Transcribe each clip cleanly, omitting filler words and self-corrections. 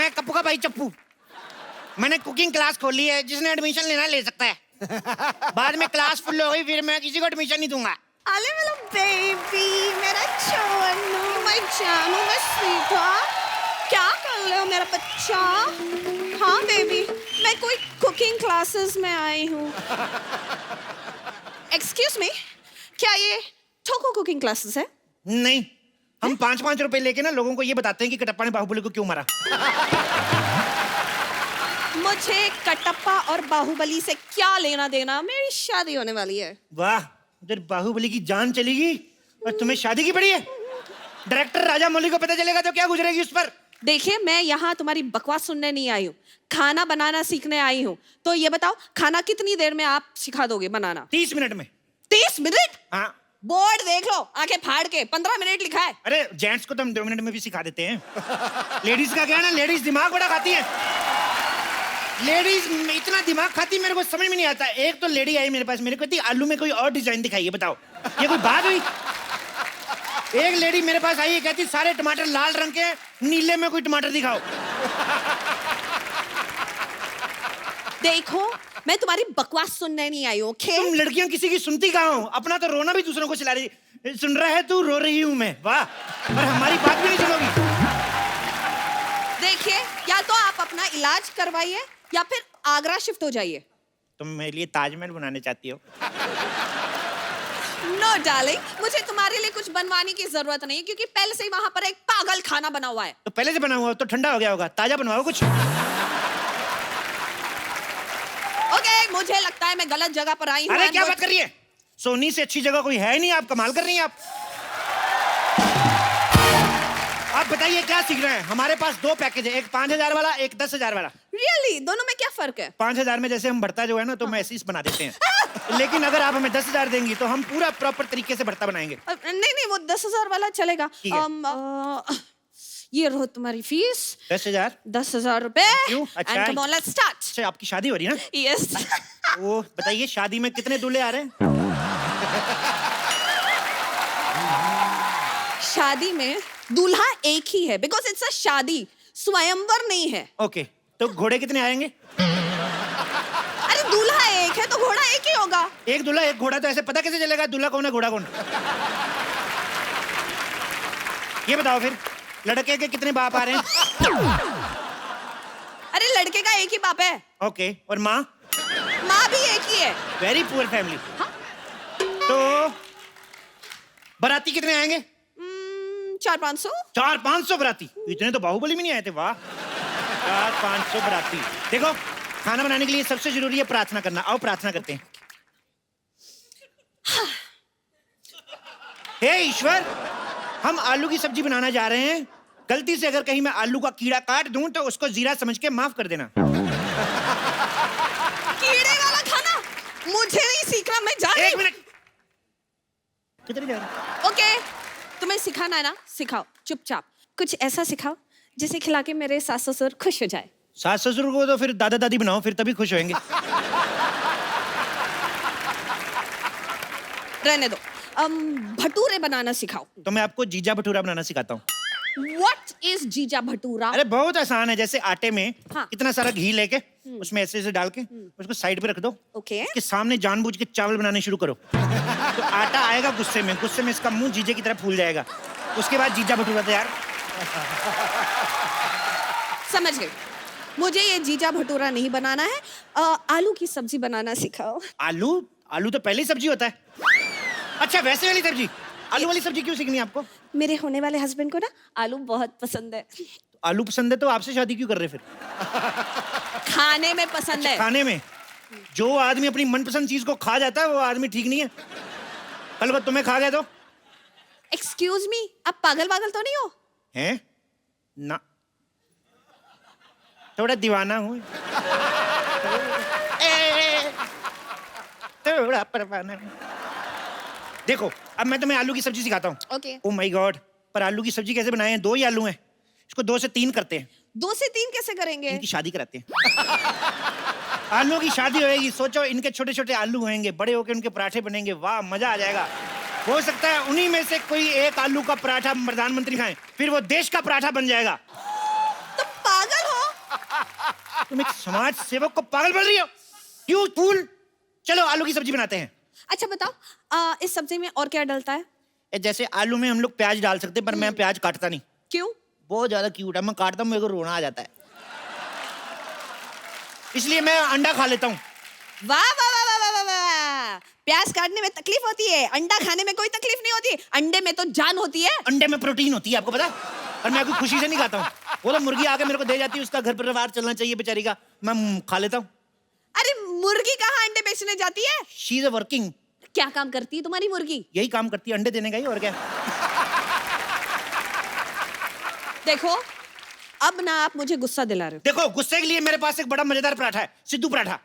मैं कप्पू का भाई चप्पू। मैंने कुकिंग क्लास खोली है, जिसने एडमिशन लेना ले सकता है। बाद में क्लास फुल हो गई, फिर मैं किसी को एडमिशन नहीं दूंगा। अरे मेरा बेबी, मेरा चोनू, मैं जानू, मैं स्वीटा, क्या कर रहे हो मेरा बच्चा? हाँ बेबी, मैं कोई कुकिंग क्लासेस में आई हूँ। एक्सक्यूज मी, क्या ये ठोको कुकिंग क्लासेस है? नहीं, हम 5-5 रुपए लेके ना लोगों को ये बताते हैं कि कटप्पा ने बाहुबली को क्यों मारा। मुझे कटप्पा और बाहुबली से क्या लेना देना? मेरी शादी होने वाली है। वाह, उधर बाहुबली की जान चलेगी और तुम्हें शादी की पड़ी है। डायरेक्टर राजा मौली को पता चलेगा तो क्या गुजरेगी उस पर। देखिए, मैं यहाँ तुम्हारी बकवास सुनने नहीं आई हूँ, खाना बनाना सीखने आई हूँ। तो ये बताओ, खाना कितनी देर में आप सिखा दोगे बनाना? 30 मिनट में। 30 मिनट? हाँ। बोर्ड देख लो, आंखें फाड़ के 15 मिनट लिखा है। अरे जेंट्स को तो हम 2 मिनट में भी सिखा देते हैं। लेडीज का क्या है ना, लेडीज दिमाग बड़ा खाती है। लेडीज इतना दिमाग खाती, मेरे को समझ में नहीं आता। एक तो लेडी आई मेरे पास, मेरे को कहती आलू में कोई और डिजाइन दिखाइए, बताओ ये कोई बात हुई? एक लेडी मेरे पास आई है, कहती सारे टमाटर लाल रंग के, नीले में कोई टमाटर दिखाओ। देखो, मैं तुम्हारी बकवास सुनने नहीं आई हूँ, ओके? तुम लड़कियां किसी की सुनती कहाँ हो? अपना तो रोना भी दूसरों को चिल्ला रही। सुन रहा है तू, रो रही हूँ मैं। वाह, और हमारी बात भी नहीं सुनोगी। देखिए, या तो आप अपना इलाज करवाइए या फिर आगरा शिफ्ट हो जाइए। तुम मेरे लिए ताजमहल बनाने चाहती हो? नो डार्लिंग, मुझे तुम्हारे लिए कुछ बनवाने की जरूरत नहीं है, क्योंकि पहले से ही वहां पर एक पागल खाना बना हुआ है। तो पहले से बना हुआ तो ठंडा हो गया होगा, ताजा बनवाओ कुछ। ओके, मुझे लगता है मैं गलत जगह पर आई हूँ। अरे क्या बात कर रही है? सोनी से अच्छी जगह कोई है नहीं, आप कमाल कर रही हैं। आप बताइए क्या सीख रहे हैं? हमारे पास 2 पैकेज है, एक 5000 वाला, एक 10,000 वाला। रियली? दोनों में क्या फर्क है? 5000 में जैसे हम भरता जो है ना, तो मैसिस बना देते हैं। लेकिन अगर आप हमें 10,000 देंगी तो हम पूरा प्रॉपर तरीके से भरता बनाएंगे। नहीं नहीं, वो 10,000 वाला चलेगा। ठीक है। ये रहो तुम्हारी फीस। 10,000। 10,000 रुपए। क्यों? अच्छा। And come on, let's start. अच्छा, आपकी शादी हो रही है ना? Yes. वो बताइए, शादी में कितने दूल्हे आ रहे हैं? शादी में दूल्हा एक ही है, बिकॉज इट्स अ शादी, स्वयंवर नहीं है। ओके, तो घोड़े कितने आएंगे? अरे दूल्हा एक है तो घोड़ा एक ही होगा। एक दूल्हा एक घोड़ा, तो ऐसे पता कैसे चलेगा दूल्हा कौन है घोड़ा कौन? ये बताओ फिर, लड़के के कितने बाप आ रहे हैं? अरे लड़के का एक ही बाप है। ओके, और माँ? माँ भी एक ही है। Very poor family. तो बाराती कितने आएंगे? 400-500। 400-500 बाराती? इतने तो बाहुबली में नहीं आए थे। वाह, 400-500 बाराती। देखो, खाना बनाने के लिए सबसे जरूरी है प्रार्थना करना। आओ प्रार्थना करते हैं। हे ईश्वर, हम आलू की सब्जी बनाना जा रहे हैं। गलती से अगर कहीं मैं आलू का कीड़ा काट दूं तो उसको जीरा समझ के माफ कर देना। कीड़े वाला खाना मुझे नहीं सीखना, मैं जा रही हूँ। 1 मिनट। कितनी देर? ओके, तुम्हें सिखाना है ना, सिखाओ। चुपचाप कुछ ऐसा सिखाओ जिसे खिला के मेरे सास ससुर खुश हो जाए। सास ससुर को तो फिर दादा दादी बनाओ, फिर तभी खुश होंगे। रहने दो। भटूरे बनाना सिखाओ। तो मैं आपको जीजा भटूरा बनाना सिखाता हूँ। What is जीजा भटूरा? अरे बहुत आसान है। जैसे आटे में हाँ। इतना सारा घी लेके उसमें ऐसे ऐसे डाल के उसको साइड पे रख दो। ओके। उसके सामने जानबूझ के चावल बनाने शुरू करो। तो आटा आएगा गुस्से में इसका मुंह जीजे की तरह फूल जाएगा। उसके बाद जीजा भटूरा तैयार। समझ गई। मुझे ये जीजा भटूरा नहीं बनाना है। आलू की सब्जी बनाना सिखाओ। आलू तो पहले ही सब्जी होता है। अच्छा, वैसे वाली सब्जी? आलू वाली सब्जी क्यों सीखनी है आपको? मेरे होने वाले हस्बैंड को ना आलू बहुत पसंद है। आलू पसंद है तो आपसे शादी क्यों कर रहे फिर? खाने में पसंद है। खाने में? जो आदमी अपनी मनपसंद चीज को खा जाता है वो आदमी ठीक नहीं है। कल को तुम्हें खा गया तो? एक्सक्यूज मी, आप पागल तो नहीं हो? हैं? ना, थोड़ा दीवाना हूँ। थोड़ा परवाना। देखो, अब मैं तुम्हें आलू की सब्जी सिखाता हूँ। ओके। ओह माय गॉड, पर आलू की सब्जी कैसे बनाएं? 2 ही आलू हैं, इसको 2 से 3 करते हैं। 2 से 3 कैसे करेंगे? इनकी शादी कराते हैं। आलू की शादी होएगी। सोचो, इनके छोटे छोटे आलू होंगे, बड़े होके उनके पराठे बनेंगे। वाह, मजा आ जाएगा। हो सकता है उन्हीं में से कोई एक आलू का पराठा प्रधानमंत्री खाएं, फिर वो देश का पराठा बन जाएगा। तो पागल हो? तुम एक समाज सेवक को पागल बोल रही हो? You fool. चलो आलू की सब्जी बनाते हैं। अच्छा बताओ, इस सब्जी में और क्या डलता है? जैसे आलू में हम लोग प्याज डाल सकते हैं, पर मैं प्याज काटता नहीं। क्यों? बहुत ज्यादा क्यूट है, मैं काटता हूँ मेरे को रोना आ जाता है, इसलिए मैं अंडा खा लेता हूँ। वाह वाह वाह वाह वाह वाह वाह। प्याज काटने में तकलीफ होती है, अंडा खाने में कोई तकलीफ नहीं होती। अंडे में तो जान होती है। अंडे में प्रोटीन होती है, आपको पता है? और मैं कोई खुशी से नहीं खाता हूँ, वो तो मुर्गी आके मेरे को दे जाती है, उसका घर परिवार चलना चाहिए बेचारी का, मैं खा लेता हूँ। अरे मुर्गी कहाँ अंडे बेचने जाती है? She is a working. क्या काम करती है तुम्हारी मुर्गी? यही काम करती है, अंडे देने का ही, और क्या। देखो अब ना आप मुझे गुस्सा दिला रहे देखो गुस्से के लिए मेरे पास एक बड़ा मजेदार पराठा है, सिद्धू पराठा।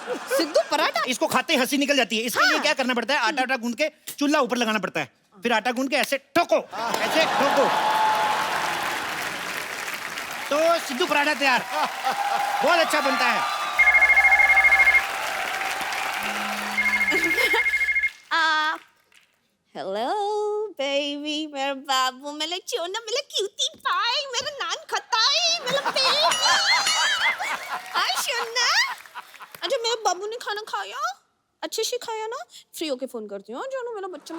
हो। सिद्धू पराठा? इसको खाते ही हंसी निकल जाती है। इसके लिए क्या करना पड़ता है, आटा गूंद के चूल्हा ऊपर लगाना पड़ता है, फिर आटा गूंद के ऐसे ठोको, ऐसे ठोको, तो सिद्धू पराठा तैयार। बहुत अच्छा बनता है। हेलो बेबी, मेरा बाबू, मेरा चोना, मेरा क्यूटी पाई, मेरा नान खताई, मेरा बेबी। हाय सोना। अच्छा मेरे बाबू ने खाना खाया? अच्छे से खाया ना? फ्री होके फोन करती हूँ जानो मेरा बच्चा।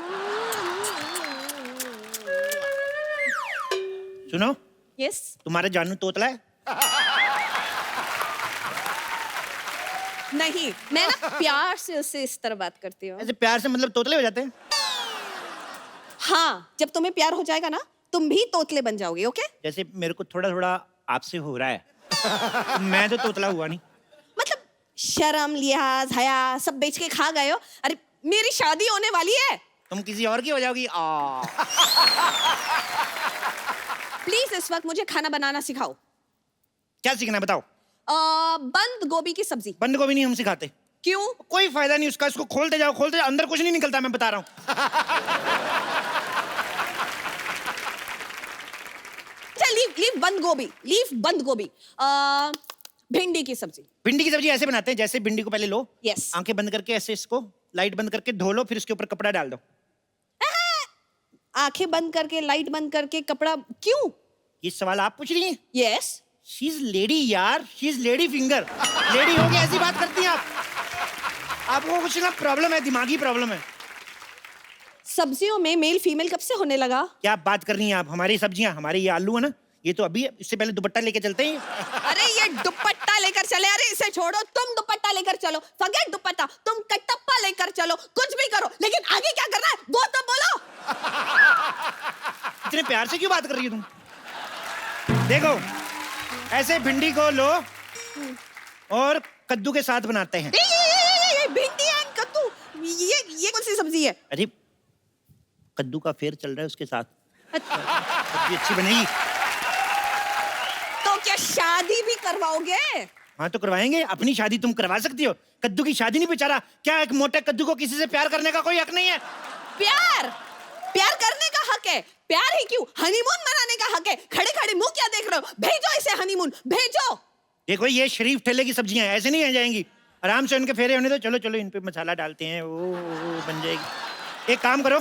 सुनो, यस। तुम्हारे जानू तोतला है? नहीं, मैं ना प्यार से उससे इस तरह बात करती हूँ। ऐसे प्यार से मतलब तोतले हो जाते हैं? हाँ, जब तुम्हें प्यार हो जाएगा ना, तुम भी तोतले बन जाओगे। ओके? जैसे मेरे को थोड़ा थोड़ा आपसे हो रहा है, मैं तो तोतला हुआ नहीं। मतलब शर्म, लिहाज, हया सब बेच के खा गए हो। अरे मेरी शादी होने वाली है। तुम किसी और की हो जाओगी। प्लीज इस वक्त मुझे खाना बनाना सिखाओ। क्या सीखना है बताओ? बंद गोभी की सब्जी। बंद गोभी नहीं हम सिखाते। क्यों? कोई फायदा नहीं उसका, इसको खोलते जाओ, खोलते जाओ, अंदर कुछ नहीं निकलता, मैं बता रहा हूँ। अच्छा लीव बंद गोभी, लीव बंद गोभी। भिंडी की सब्जी। भिंडी की सब्जी ऐसे बनाते हैं, जैसे भिंडी को पहले लो, यस। आंखें बंद करके ऐसे इसको लाइट बंद करके धो लो, फिर उसके ऊपर कपड़ा डाल दो। आंखें बंद करके, लाइट बंद करके, कपड़ा क्यों? ये सवाल आप पूछ रही हैं? यस। शी इज लेडी यार, she is lady finger. Lady हो के ऐसी बात करती हैं आप? आपको कुछ ना प्रॉब्लम है, दिमागी प्रॉब्लम है। सब्जियों में मेल फीमेल कब से होने लगा? क्या बात कर रही हैं आप? हमारी सब्जियां, हमारे ये आलू है ना, ये तो अभी है, इससे पहले दुपट्टा लेके चलते हैं। अरे ये दुपट्टा लेकर चले। अरे इसे छोड़ो, तुम दुपट्टा लेकर चलो। फॉरगेट दुपट्टा, तुम कटप्पा लेकर चलो, कुछ भी करो, लेकिन आगे क्या करना है वो तो बोलो। इतने प्यार से क्यों बात कर रही हो तुम? देखो ऐसे भिंडी को लो और कद्दू के साथ बनाते हैं। ये भिंडी एंड कद्दू, ये कौन सी सब्जी है? अरे कद्दू का फेर चल रहा है उसके साथ, अच्छा, सब्जी अच्छी बनेगी। तो क्या शादी भी करवाओगे? हाँ तो करवाएंगे, अपनी शादी तुम करवा सकती हो, कद्दू की शादी नहीं। बेचारा क्या एक मोटे कद्दू को किसी से प्यार करने का कोई हक नहीं है? प्यार करने का हक है। प्यार ही क्यों, हनीमून मनाने का हक है। खड़े खड़े मुंह क्या देख रहे हो? भेजो इसे हनीमून, भेजो। देखो ये शरीफ ठेले की सब्जियां हैं, ऐसे नहीं आ जाएंगी, आराम से उनके फेरे होने दो। चलो चलो इन पे मसाला डालते हैं, वो बन जाएगी। एक काम करो,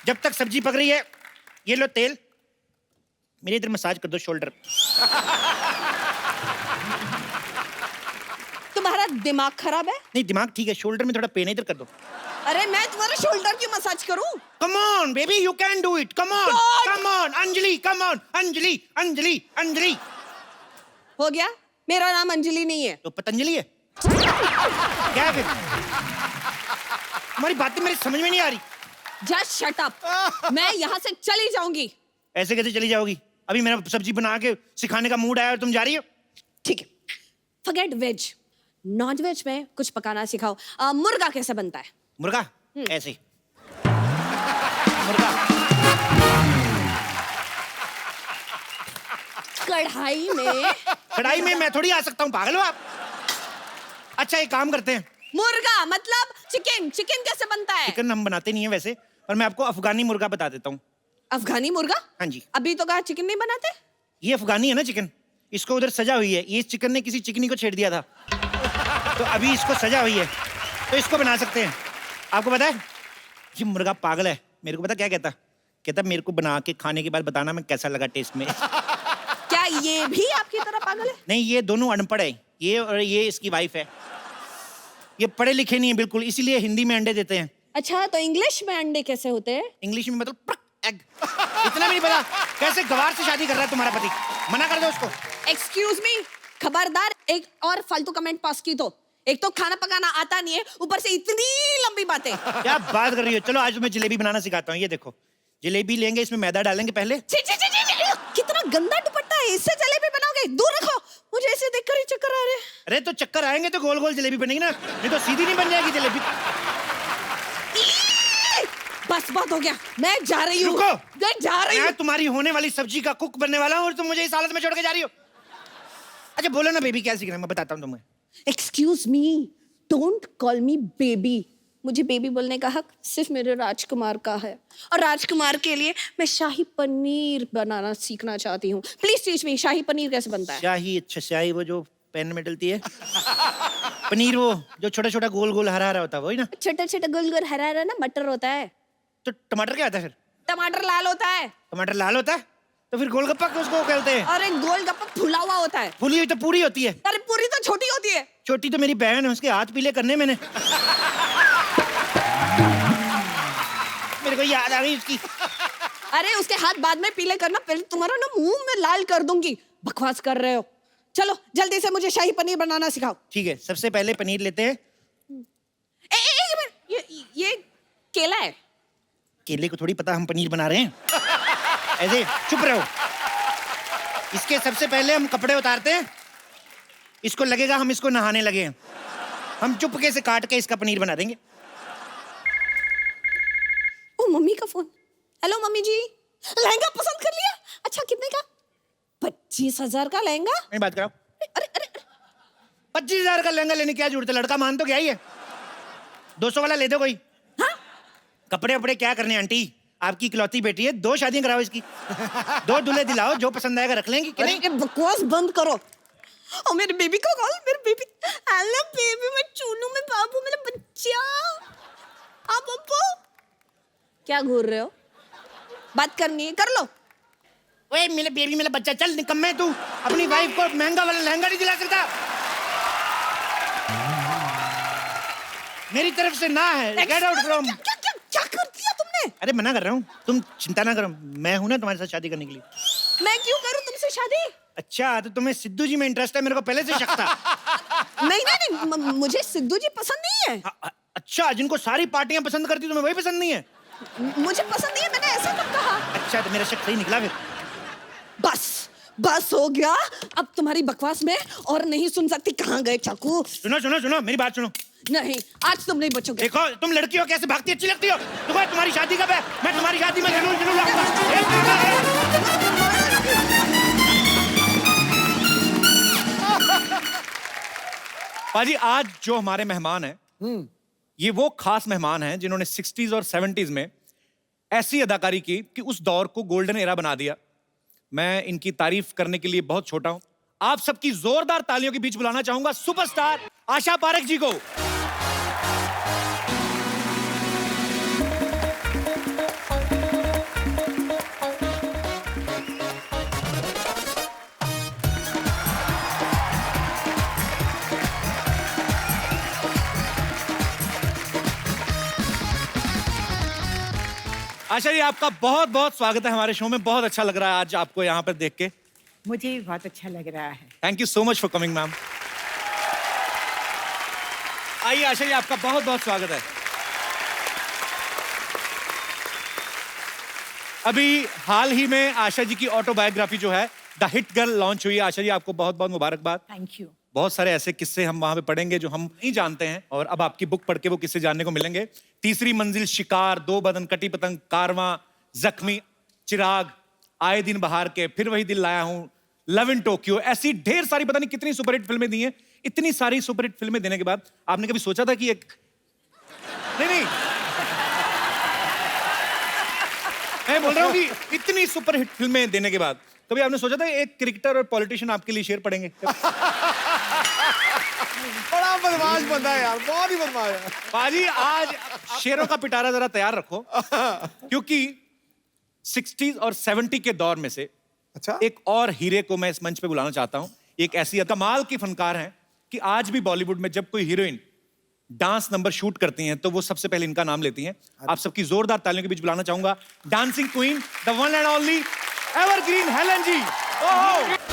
जब तक सब्जी पक रही है, ये लो तेल, मेरे इधर मसाज कर दो शोल्डर। तुम्हारा दिमाग खराब है? नहीं दिमाग ठीक है, शोल्डर में थोड़ा पेन है, इधर कर दो। अरे मैं तुम्हारे शोल्डर की मसाज करूं? Come on, baby, you can do it. Come on, God! come on, Anjali, come on, Anjali, Anjali, Anjali. हो गया? मेरा नाम अंजलि नहीं है। तो पतंजलि है क्या है फिर? हमारी बातें मेरी समझ में नहीं आ रही। Just shut up. मैं यहाँ से चली जाऊंगी। ऐसे कैसे चली जाओगी? अभी मेरा सब्जी बना के सिखाने का मूड आया और तुम जा रही हो? ठीक है, फॉरगेट वेज, नॉन वेज में कुछ पकाना सिखाओ। मुर्गा कैसे बनता है? मुर्गा ऐसे मुर्गा कढ़ाई में मैं थोड़ी आ सकता हूँ, पागल हो आप? अच्छा एक काम करते हैं, मुर्गा मतलब चिकन। चिकन कैसे बनता है? चिकन हम बनाते नहीं है वैसे, पर मैं आपको अफगानी मुर्गा बता देता हूँ। अफगानी मुर्गा? हाँ जी। अभी तो कहा चिकन नहीं बनाते। ये अफगानी है ना चिकन, इसको उधर सजा हुई है, ये चिकन ने किसी चिकनी को छेड़ दिया था, तो अभी इसको सजा हुई है, तो इसको बना सकते हैं। आपको पता है ये मुर्गा पागल है, मेरे को पता क्या कहता, कहता मेरे को बना के खाने के बाद बताना मैं कैसा लगा टेस्ट में। क्या ये भी आपकी तरह पागल है? नहीं, ये दोनों अनपढ़ है, ये और ये इसकी वाइफ है। ये पढ़े लिखे नहीं है बिल्कुल, इसीलिए हिंदी में अंडे देते हैं। अच्छा, तो इंग्लिश में अंडे कैसे होते हैं? इंग्लिश में मतलब एग। इतना भी नहीं पता कैसे गवार से शादी कर रहा है तुम्हारा पति? मना कर दो उसको। एक्सक्यूज मी, खबरदार एक और फालतू कमेंट पास की तो। एक तो खाना पकाना आता नहीं है, ऊपर से इतनी लंबी बातें। क्या बात कर रही हो? चलो आज तुम्हें जलेबी बनाना सिखाता हूँ। ये देखो, जलेबी लेंगे, इसमें मैदा डालेंगे पहले। छी, छी, छी, छी, छी, कितना गंदा दुपट्टा है, इससे जलेबी बनाओगे? दूर रखो, मुझे ऐसे देखकर ही चक्कर आ रहे हैं। अरे तो चक्कर आएंगे तो गोल गोल जलेबी बनेगी ना, नहीं तो सीधी नहीं बन जाएगी जलेबी। बस बात हो गया, मैं जा रही हूँ। रुको, मैं जा रही हूँ। मैं तुम्हारी होने वाली सब्जी का कुक बनने वाला हूँ और तुम मुझे इस हालत में छोड़ के जा रही हो। अच्छा बोलो ना बेबी, क्या सीखना है मैं बताता हूँ तुम्हें। Excuse me, don't call me baby. मुझे बेबी बोलने का हक सिर्फ मेरे राजकुमार का है, और राजकुमार के लिए मैं शाही पनीर बनाना सीखना चाहती हूँ। प्लीज टीच मी, शाही पनीर कैसे बनता है? शाही? अच्छा, शाही वो जो पैन में डलती है। पनीर वो जो छोटा छोटा गोल गोल हरा हरा होता है, वही ना? छोटा छोटा गोल गोल हरा हरा ना मटर होता है। तो टमाटर क्या होता है फिर? टमाटर लाल होता है। टमाटर लाल होता है तो फिर गोलगप्पा उसको कहते हैं। और एक गोलगप्पा फुला हुआ होता है। फूली हुई तो पूरी होती है। अरे पूरी तो छोटी होती है। छोटी तो मेरी बहन है, उसके हाथ पीले करने मैंने। मेरे को याद आ गई उसकी। अरे उसके हाथ बाद में पीले करना, पहले तुम्हारा ना मुंह में लाल कर दूंगी। बकवास कर रहे हो। चलो जल्दी से मुझे शाही पनीर बनाना सिखाओ। ठीक है, सबसे पहले पनीर लेते हैं। एक मिनट, ये केला है। केले को थोड़ी पता हम पनीर बना रहे हैं। ऐसे चुप रहो। इसके सबसे पहले हम कपड़े उतारते हैं। इसको लगेगा हम इसको नहाने लगे हैं। हम चुपके से काट के इसका पनीर बना देंगे। ओ मम्मी का फोन। हेलो मम्मी जी, लहंगा पसंद कर लिया? अच्छा कितने का? 25,000 का लहंगा। नहीं बात कराओ। अरे अरे 25,000 का लहंगा लेने की क्या जरूरत है? लड़का मान तो क्या ही है। 200 वाला ले दो कोई। हाँ? कपड़े वपड़े क्या करने आंटी, आपकी इकलौती बेटी है, 2 शादियां कराओ इसकी। 2 दूल्हे दिलाओ, जो पसंद आएगा रख लेंगी कि नहीं? अरे बकवास बंद करो। और मेरे बेबी को कॉल, मेरे बेबी। हेलो बेबी, मैं चूनू में बाबू, मेरा बच्चा। आप पप्पू क्या घूर रहे हो? बात करनी है कर लो। ओए मेरे बेबी, मेरा बच्चा, चल निकम्मे तू अपनी वाइफ को महंगा वाला लहंगा नहीं दिला सकता। मेरी तरफ से ना है। Get out from. क्या कर दिया तुमने? अरे मना कर रहा हूँ, तुम चिंता ना करो, मैं हूं ना तुम्हारे साथ शादी करने के लिए। मैं क्यों करूं तुमसे शादी? अच्छा तो तुम्हें सिद्धू जी में इंटरेस्ट है? मेरे को पहले से शक था। नहीं नहीं नहीं, मुझे सिद्धू जी पसंद नहीं है। अच्छा, जिनको सारी पार्टियां पसंद करती तुम्हें वही पसंद नहीं है? मुझे पसंद नहीं है, मैंने ऐसा कब कहा? अच्छा तो मेरा शक सही निकला फिर। बस हो गया। अब तुम्हारी बकवास में और नहीं सुन सकती। कहाँ गए चाकू? सुनो सुनो सुनो, मेरी बात सुनो। नहीं, आज तुम नहीं बचोगे। देखो तुम लड़की हो, कैसे भागती अच्छी लगती हो। तुम्हारी शादी कब है? मैं तुम्हारी शादी में जरूर जरूर आऊंगा। पाजी, आज जो हमारे मेहमान हैं, ये वो खास मेहमान हैं जिन्होंने 60s और 70s में ऐसी अदाकारी की कि उस दौर को गोल्डन एरा बना दिया। मैं इनकी तारीफ करने के लिए बहुत छोटा हूं। आप सबकी जोरदार तालियों के बीच बुलाना चाहूंगा सुपरस्टार आशा पारेख जी को। आशा जी, आपका बहुत बहुत स्वागत है हमारे शो में। बहुत अच्छा लग रहा है आज आपको यहाँ पर देख के। मुझे भी बहुत अच्छा लग रहा है। Thank you so much for coming ma'am. आइए आशा जी, आपका बहुत बहुत स्वागत है। अभी हाल ही में आशा जी की ऑटोबायोग्राफी जो है द हिट गर्ल लॉन्च हुई है। आशा जी, आपको बहुत बहुत मुबारकबाद। Thank you. बहुत सारे ऐसे किस्से हम वहां पे पढ़ेंगे जो हम नहीं जानते हैं, और अब आपकी बुक पढ़ के वो किस्से जानने को मिलेंगे। तीसरी मंजिल, शिकार, 2 बदन, कटी पतंग, कारवां, जख्मी, चिराग, आए दिन बहार के, फिर वही दिल लाया हूं, लव इन टोक्यो, ऐसी ढेर सारी पता नहीं कितनी सुपरहिट फिल्में दी हैं। इतनी सारी सुपरहिट फिल्में देने के बाद आपने कभी सोचा था कि एक नहीं मैं बोल रहा हूं कि इतनी सुपरहिट फिल्में देने के बाद कभी आपने सोचा था एक क्रिकेटर और पॉलिटिशियन आपके लिए शेर पढ़ेंगे? बड़ा बदमाश बंदा है यार, बहुत ही बदमाश है। पाजी, आज शेरों का पिटारा जरा तैयार रखो, क्योंकि 60s और 70 के दौर में से अच्छा। एक और हीरे को मैं इस मंच पे बुलाना चाहता हूं। एक ऐसी कमाल की फनकार हैं कि आज भी बॉलीवुड में जब कोई हीरोइन डांस नंबर शूट करती हैं तो वो सबसे पहले इनका नाम लेती हैं। आप सबकी जोरदार तालियों के बीच बुलाना चाहूंगा dancing queen, the one and only evergreen Helen ji. Oh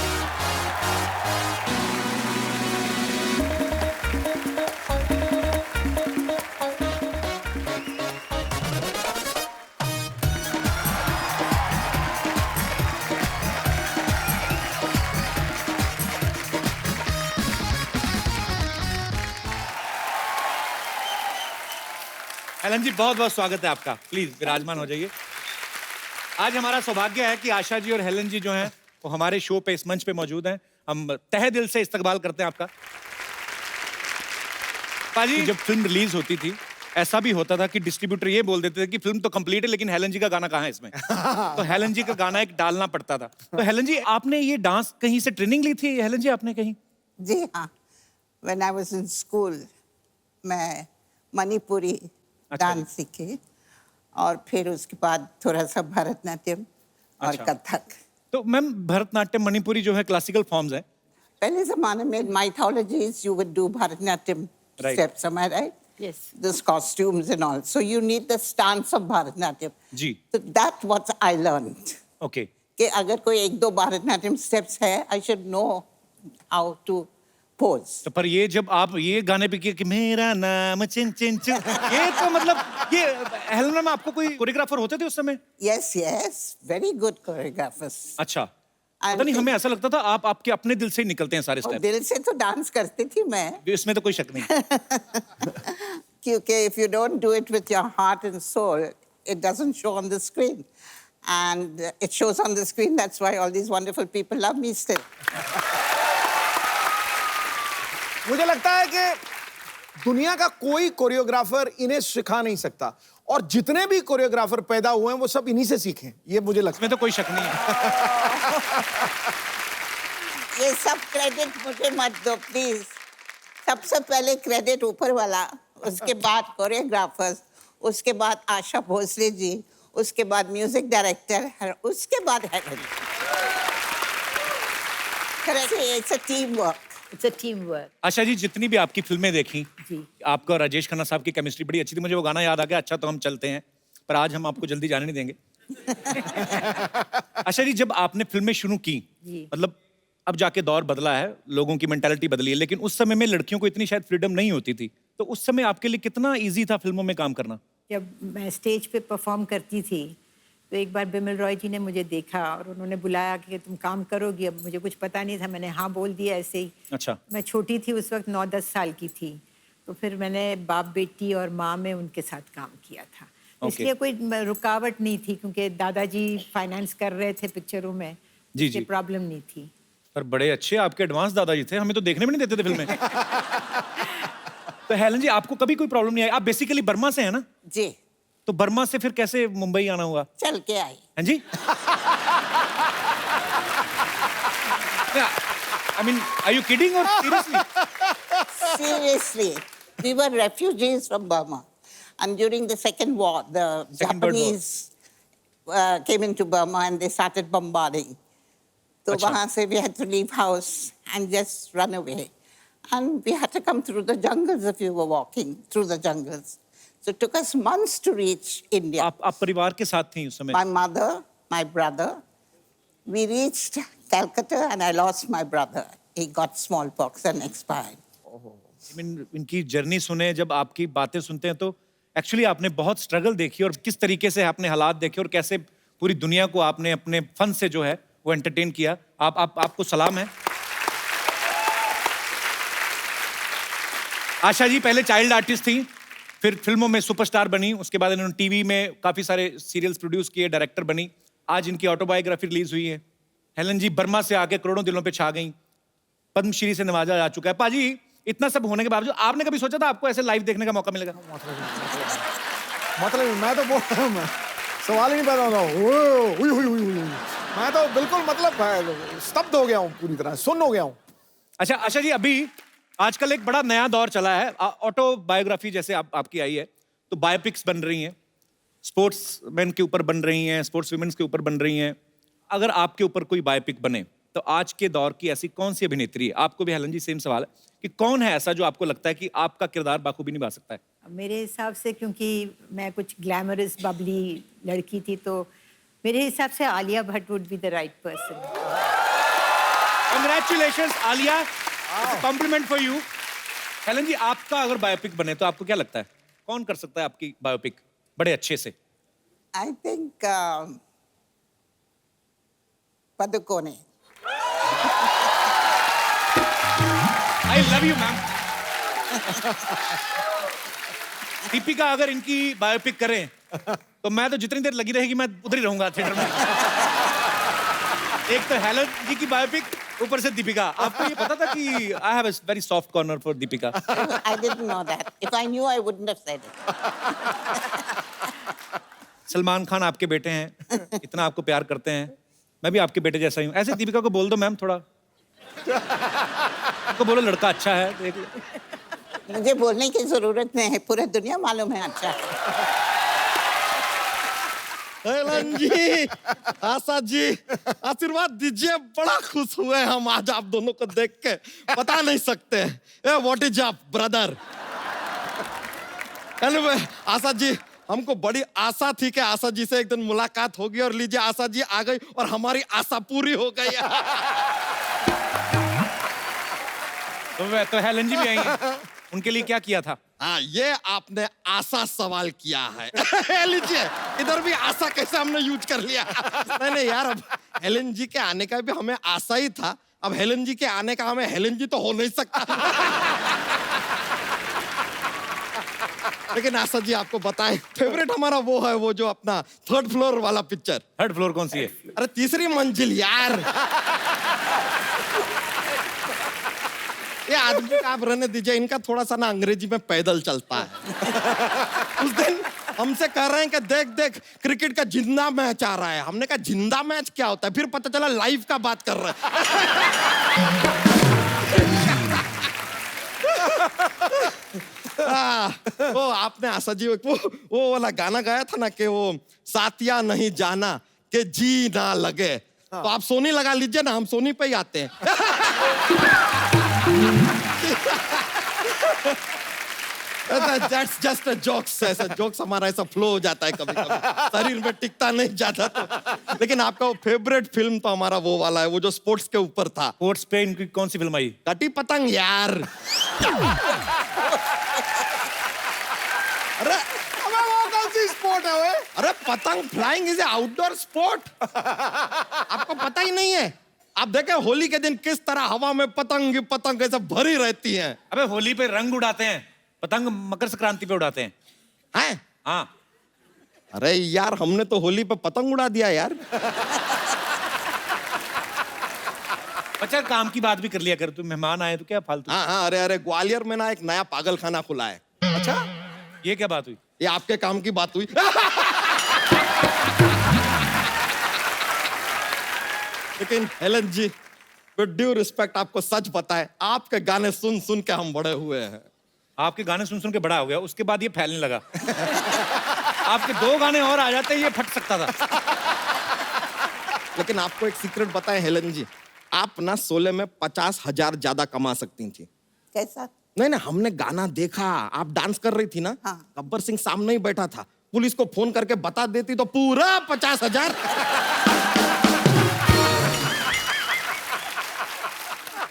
Helen जी, बहुत बहुत स्वागत है आपका। प्लीज विराजमान हो जाइए। आज हमारा सौभाग्य है कि आशा जी और हेलन जी जो हैं वो हमारे शो पे इस मंच पे मौजूद हैं। हम तहे दिल से इस्तकबाल करते हैं आपका। पाजी, जब फिल्म रिलीज होती थी ऐसा भी होता था कि डिस्ट्रीब्यूटर ये बोल देते थे कि फिल्म तो कंप्लीट है लेकिन हेलन जी का गाना कहाँ है इसमें। तो हेलन जी का गाना एक डालना पड़ता था। तो हेलन जी, आपने ये डांस कहीं से ट्रेनिंग ली थी हेलन जी, आपने कहीं? जी हाँ, when I was in school, मैं मणिपुरी डांस सीखी और फिर उसके बाद थोड़ा सा भरतनाट्यम और कथक। तो मैम, भरतनाट्यम मणिपुरी जो है क्लासिकल फॉर्म्स हैं। पहले जमाने में mythologies you would do Bharatanatyam steps, am I right? Yes. Those costumes and all. So you need the stance of Bharatanatyam. जी। So that's what I learned. Okay. कि अगर कोई एक दो Bharatanatyam steps है, I should know how to pose. तो पर ये जब आप ये गाने पे किया कि मेरा नाम चिन चिन चिन, ये तो मतलब ये हेलन मैम, आपको कोई कोरियोग्राफर होते थे उस समय? Yes, yes, very good choreographers. अच्छा। पता नहीं, हमें ऐसा लगता था आप आपके अपने दिल से ही निकलते हैं सारे और स्टेप। दिल से तो डांस करती थी मैं। इसमें तो कोई शक नहीं। क्योंकि if you don't do it with your heart and soul, it doesn't show on the screen. And it shows on the screen, that's why all these wonderful people love me still. मुझे लगता है कि दुनिया का कोई choreographer इन्हें सिखा नहीं सकता और जितने भी कोरियोग्राफर पैदा हुए हैं वो सब इन्हीं से सीखे हैं, ये मुझे लगता है। इसमें तो कोई शक नहीं है। ये सब क्रेडिट मुझे मत दो प्लीज। सबसे पहले क्रेडिट ऊपर वाला, उसके बाद कोरियोग्राफर्स, उसके बाद आशा भोसले जी, उसके बाद म्यूजिक डायरेक्टर, उसके बाद Helen. Correct, it's a team work. It's a teamwork. Asha ji, जितनी भी आपकी फिल्में देखी, जी। आपका और राजेश खन्ना साहब की केमिस्ट्री बड़ी अच्छी थी। मुझे वो गाना याद आ गया, अच्छा तो हम चलते हैं, पर आज हम आपको जल्दी जाने नहीं देंगे। आशा जी, जब आपने फिल्में शुरू की, जी। मतलब अब जाके दौर बदला है, लोगों की मेंटालिटी बदली है, लेकिन उस समय में लड़कियों को इतनी शायद फ्रीडम नहीं होती थी। तो उस समय आपके लिए कितना इजी था फिल्मों में काम करना? जब मैं स्टेज पे परफॉर्म करती थी तो एक बार बिमल रॉय जी ने मुझे देखा और उन्होंने बुलाया कि तुम काम करोगी। अब मुझे कुछ पता नहीं था, मैंने हाँ बोल दिया ऐसे ही। अच्छा। मैं छोटी थी उस वक्त, 9-10 साल की थी। तो फिर मैंने बाप बेटी और माँ में उनके साथ काम किया था। इसलिए कोई रुकावट नहीं थी क्योंकि दादाजी फाइनेंस कर रहे थे पिक्चरों में। जी, इसलिए जी। प्रॉब्लम नहीं थी। पर बड़े अच्छे आपके एडवांस दादाजी थे, हमें तो देखने भी नहीं देते थे फिल्में। तो हेलन जी, आपको कभी कोई प्रॉब्लम नहीं आई? आप बेसिकली बर्मा से हैं ना? जी। तो बर्मा से फिर कैसे मुंबई आना हुआ? चल के आई। हाँ जी? I mean, are you kidding or seriously? Seriously, we were refugees from Burma, and during the Second War, the Second World War. Japanese came into Burma and they started bombarding. So अच्छा। वहाँ से we had to leave house and just run away, and we had to come through the jungles if you were walking through the jungles. So it took us months to reach India. आप परिवार के साथ थी उस समय? My mother, my brother, we reached Calcutta and I lost my brother. He got smallpox and expired. I mean, इनकी journey सुने, जब आपकी बातें सुनते हैं तो एक्चुअली आपने बहुत स्ट्रगल देखी और किस तरीके से आपने हालात देखे और कैसे पूरी दुनिया को आपने अपने फन से जो है वो एंटरटेन किया। आपको सलाम है। आशा जी पहले चाइल्ड आर्टिस्ट थी, फिर फिल्मों में सुपरस्टार बनी, उसके बाद इन्होंने टीवी में काफी सारे सीरियल्स प्रोड्यूस किए, डायरेक्टर बनी। आज इनकी ऑटोबायोग्राफी रिलीज हुई है। हेलन जी बर्मा से आके करोड़ों दिलों पे छा गई, पद्मश्री से नवाजा जा चुका है। पाजी, इतना सब होने के बावजूद आपने कभी सोचा था आपको ऐसे लाइव देखने का मौका मिलेगा? मतलब मैं तो बोल रहा हूँ, सवाल ही नहीं पैदा हो रहा हूँ। मैं तो बिल्कुल मतलब स्तब्ध हो गया हूँ, पूरी तरह सुन्न हो गया हूँ। अच्छा आशा जी, अभी आजकल एक बड़ा नया दौर चला है, ऑटोबायोग्राफी जैसे आपकी आई है, तो बायोपिक्स बन रही हैं, स्पोर्ट्स मैन के ऊपर बन रही हैं, स्पोर्ट्स विमेन्स के ऊपर बन रही हैं। अगर आपके ऊपर कोई बायोपिक बने तो आज के दौर की ऐसी कौन सी अभिनेत्री है, आपको भी हेलन जी सेम सवाल है, कि कौन है ऐसा जो आपको लगता है कि आपका किरदार बाखूबी निभा सकता है? मेरे हिसाब से, क्योंकि मैं कुछ ग्लैमरस बबली लड़की थी, तो मेरे हिसाब से Alia Bhatt would be the right person. Congratulations Alia, complement for you. Helen जी, आपका अगर बायोपिक बने तो आपको क्या लगता है कौन कर सकता है आपकी बायोपिक बड़े अच्छे से? I think पदुकोणे। I love you ma'am. Deepika अगर इनकी बायोपिक करें तो मैं तो जितनी देर लगी रहेगी मैं उधर ही रहूंगा थिएटर में। एक तो हेलन जी की बायोपिक, ऊपर से दीपिका। आपको ये पता था कि I have a very soft corner for Deepika? I didn't know that. If I knew, I wouldn't have said it. Salman Khan आपके बेटे हैं, इतना आपको प्यार करते हैं, मैं भी आपके बेटे जैसा ही हूँ। ऐसे दीपिका को बोल दो मैम थोड़ा, आपको बोलो लड़का अच्छा है, देख लो। मुझे बोलने की जरूरत नहीं है, पूरा दुनिया मालूम है अच्छा है। हेलन जी, आशा जी, आशीर्वाद दीजिए। बड़ा खुश हुए हम आज आप दोनों को देख के, बता नहीं सकते। ए what is up brother? Anyway Asha ji, हमको बड़ी आशा थी कि आशा जी से एक दिन मुलाकात होगी, और लीजिए आशा जी आ गई और हमारी आशा पूरी हो गई। तो हेलन जी भी आई हैं, उनके लिए क्या किया था? हाँ, ये आपने आशा सवाल किया है। लीजिए, इधर भी आशा कैसे हमने यूज कर लिया। नहीं यार, अब हेलन जी के आने का भी हमें आशा ही था, अब हेलन जी के आने का हमें हेलन जी तो हो नहीं सकता। लेकिन आशा जी आपको बताएं, फेवरेट हमारा वो है, वो जो अपना 3rd फ्लोर वाला पिक्चर। 3rd फ्लोर कौन सी है? अरे 3री मंजिल यार। ये आदमी का आप रहने दीजिए, इनका थोड़ा सा ना अंग्रेजी में पैदल चलता है। उस दिन हमसे कह रहे हैं कि देख देख क्रिकेट का जिंदा मैच आ रहा है। हमने कहा जिंदा मैच क्या होता है? फिर पता चला लाइव का बात कर रहे हैं। वो आपने आशा जी वो वाला गाना गाया था ना कि वो साथिया नहीं जाना कि जी ना लगे। तो आप सोनी लगा लीजिए ना, हम सोनी पे ही आते हैं। That's just a jokes, ऐसा जोक्स हमारा ऐसा फ्लो हो जाता है कभी कभी, शरीर में टिकता नहीं जाता तो। लेकिन आपका वो फेवरेट फिल्म तो हमारा वो वाला है, वो जो स्पोर्ट्स के ऊपर था। स्पोर्ट्स पे इनकी कौन सी फिल्म आई? कटी पतंग यार। अरे वो कौन सी स्पोर्ट है वो? अरे पतंग flying is a outdoor sport. आपको पता ही नहीं है? आप देखें होली के दिन किस तरह हवा में पतंग पतंग ऐसे भरी रहती हैं। अबे होली पे रंग उड़ाते हैं, पतंग मकर संक्रांति पे उड़ाते हैं। हैं? हाँ। अरे यार, हमने तो होली पे पतंग उड़ा दिया यार। अच्छा, काम की बात भी कर लिया कर, तू मेहमान आए तो क्या फालतू। हाँ, अरे ग्वालियर में ना एक नया पागल खाना खुला है। अच्छा, ये क्या बात हुई? ये आपके काम की बात हुई। लेकिन Helen ji, with due respect, आपको सच बताएं, आपके गाने सुन सुन के हम बड़े हुए हैं। आपके गाने सुन सुन के बड़ा हो गया, उसके बाद ये फैलने लगा। आपके 2 गाने और आ जाते, ये फट सकता था। लेकिन आपको एक सीक्रेट बताएं हेलन जी, आप ना 16 में 50,000 ज्यादा कमा सकती थी। कैसा? नहीं, हमने गाना देखा, आप डांस कर रही थी ना। हाँ। गब्बर सिंह सामने ही बैठा था, पुलिस को फोन करके बता देती तो पूरा 50,000।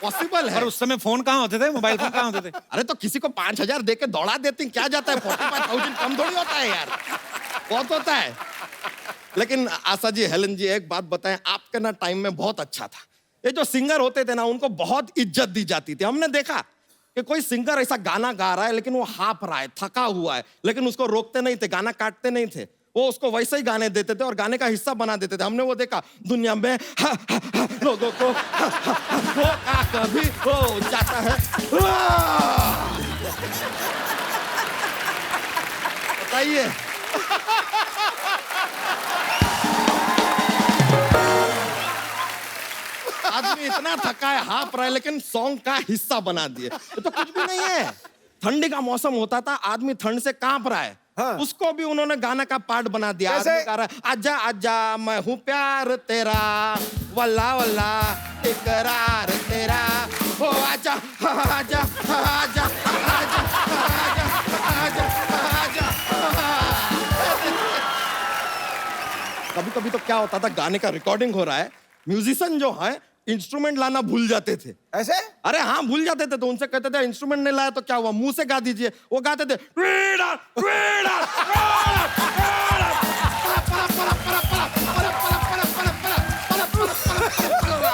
पॉसिबल है। पर उस समय फोन कहाँ होते थे, मोबाइल फोन कहाँ होते थे? अरे तो किसी को 5,000 दे के दौड़ा देती, क्या जाता है? 45,000 कम थोड़ी होता है यार, बहुत होता है। लेकिन आशा जी, हेलन जी, एक बात बताएं, आपके ना टाइम में बहुत अच्छा था। ये जो सिंगर होते थे ना, उनको बहुत इज्जत दी जाती थी। हमने देखा कि कोई सिंगर ऐसा गाना गा रहा है लेकिन वो हाफ रहा है, थका हुआ है, लेकिन उसको रोकते नहीं थे, गाना काटते नहीं थे, वो उसको वैसे ही गाने देते थे और गाने का हिस्सा बना देते थे। हमने वो देखा, दुनिया में लोगों को धोखा कभी हो जाता है। बताइए। आदमी इतना थका है, हाफ रहा है, लेकिन सॉन्ग का हिस्सा बना दिए। तो कुछ भी नहीं है। ठंडी का मौसम होता था, आदमी ठंड से कांप रहा है, हाँ। उसको भी उन्होंने गाना का पार्ट बना दिया। कैसे? आदमी गा रहा है, आजा आजा मैं हूँ प्यार तेरा, वल्ला वल्ला इकरार तेरा, हो आजा आजा आजा आजा आजा आजा आजा। कभी कभी तो क्या होता था, गाने का रिकॉर्डिंग हो रहा है, म्यूजिशियन जो है इंस्ट्रूमेंट लाना भूल जाते थे। ऐसे? अरे हाँ, भूल जाते थे, तो उनसे कहते थे इंस्ट्रूमेंट नहीं लाया तो क्या हुआ, मुंह से गा दीजिए। वो गाते थे "वीडा, वीडा, वीडा, वीडा, पला, पला, पला, पला, पला, पला, पला, पला, पला, पला, पला, पला, पला, पला।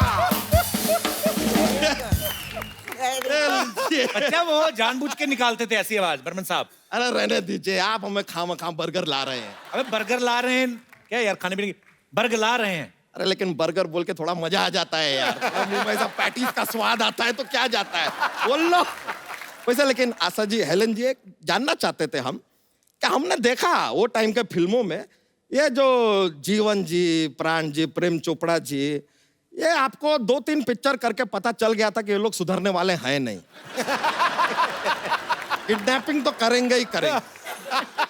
अच्छा, वो जानबूझ के निकालते थे ऐसी आवाज, बर्मन साहब? अरे रहने दीजिए, आप हमें खाम बर्गर ला रहे हैं। अबे बर्गर ला रहे हैं क्या यार, खाने पीने की बर्गर ला रहे हैं? अरे लेकिन बर्गर बोल के थोड़ा मजा आ जाता है यार, मुंह में ऐसा पैटीज का स्वाद आता है तो क्या जाता है, बोल लो। वैसे लेकिन आशा जी, हेलन जी, एक जानना चाहते थे हम, क्या हमने देखा वो टाइम के फिल्मों में ये जो जीवन जी, प्राण जी, प्रेम चोपड़ा जी, ये आपको 2-3 पिक्चर करके पता चल गया था कि ये लोग सुधरने वाले हैं नहीं, किडनैपिंग तो करेंगे ही करेंगे।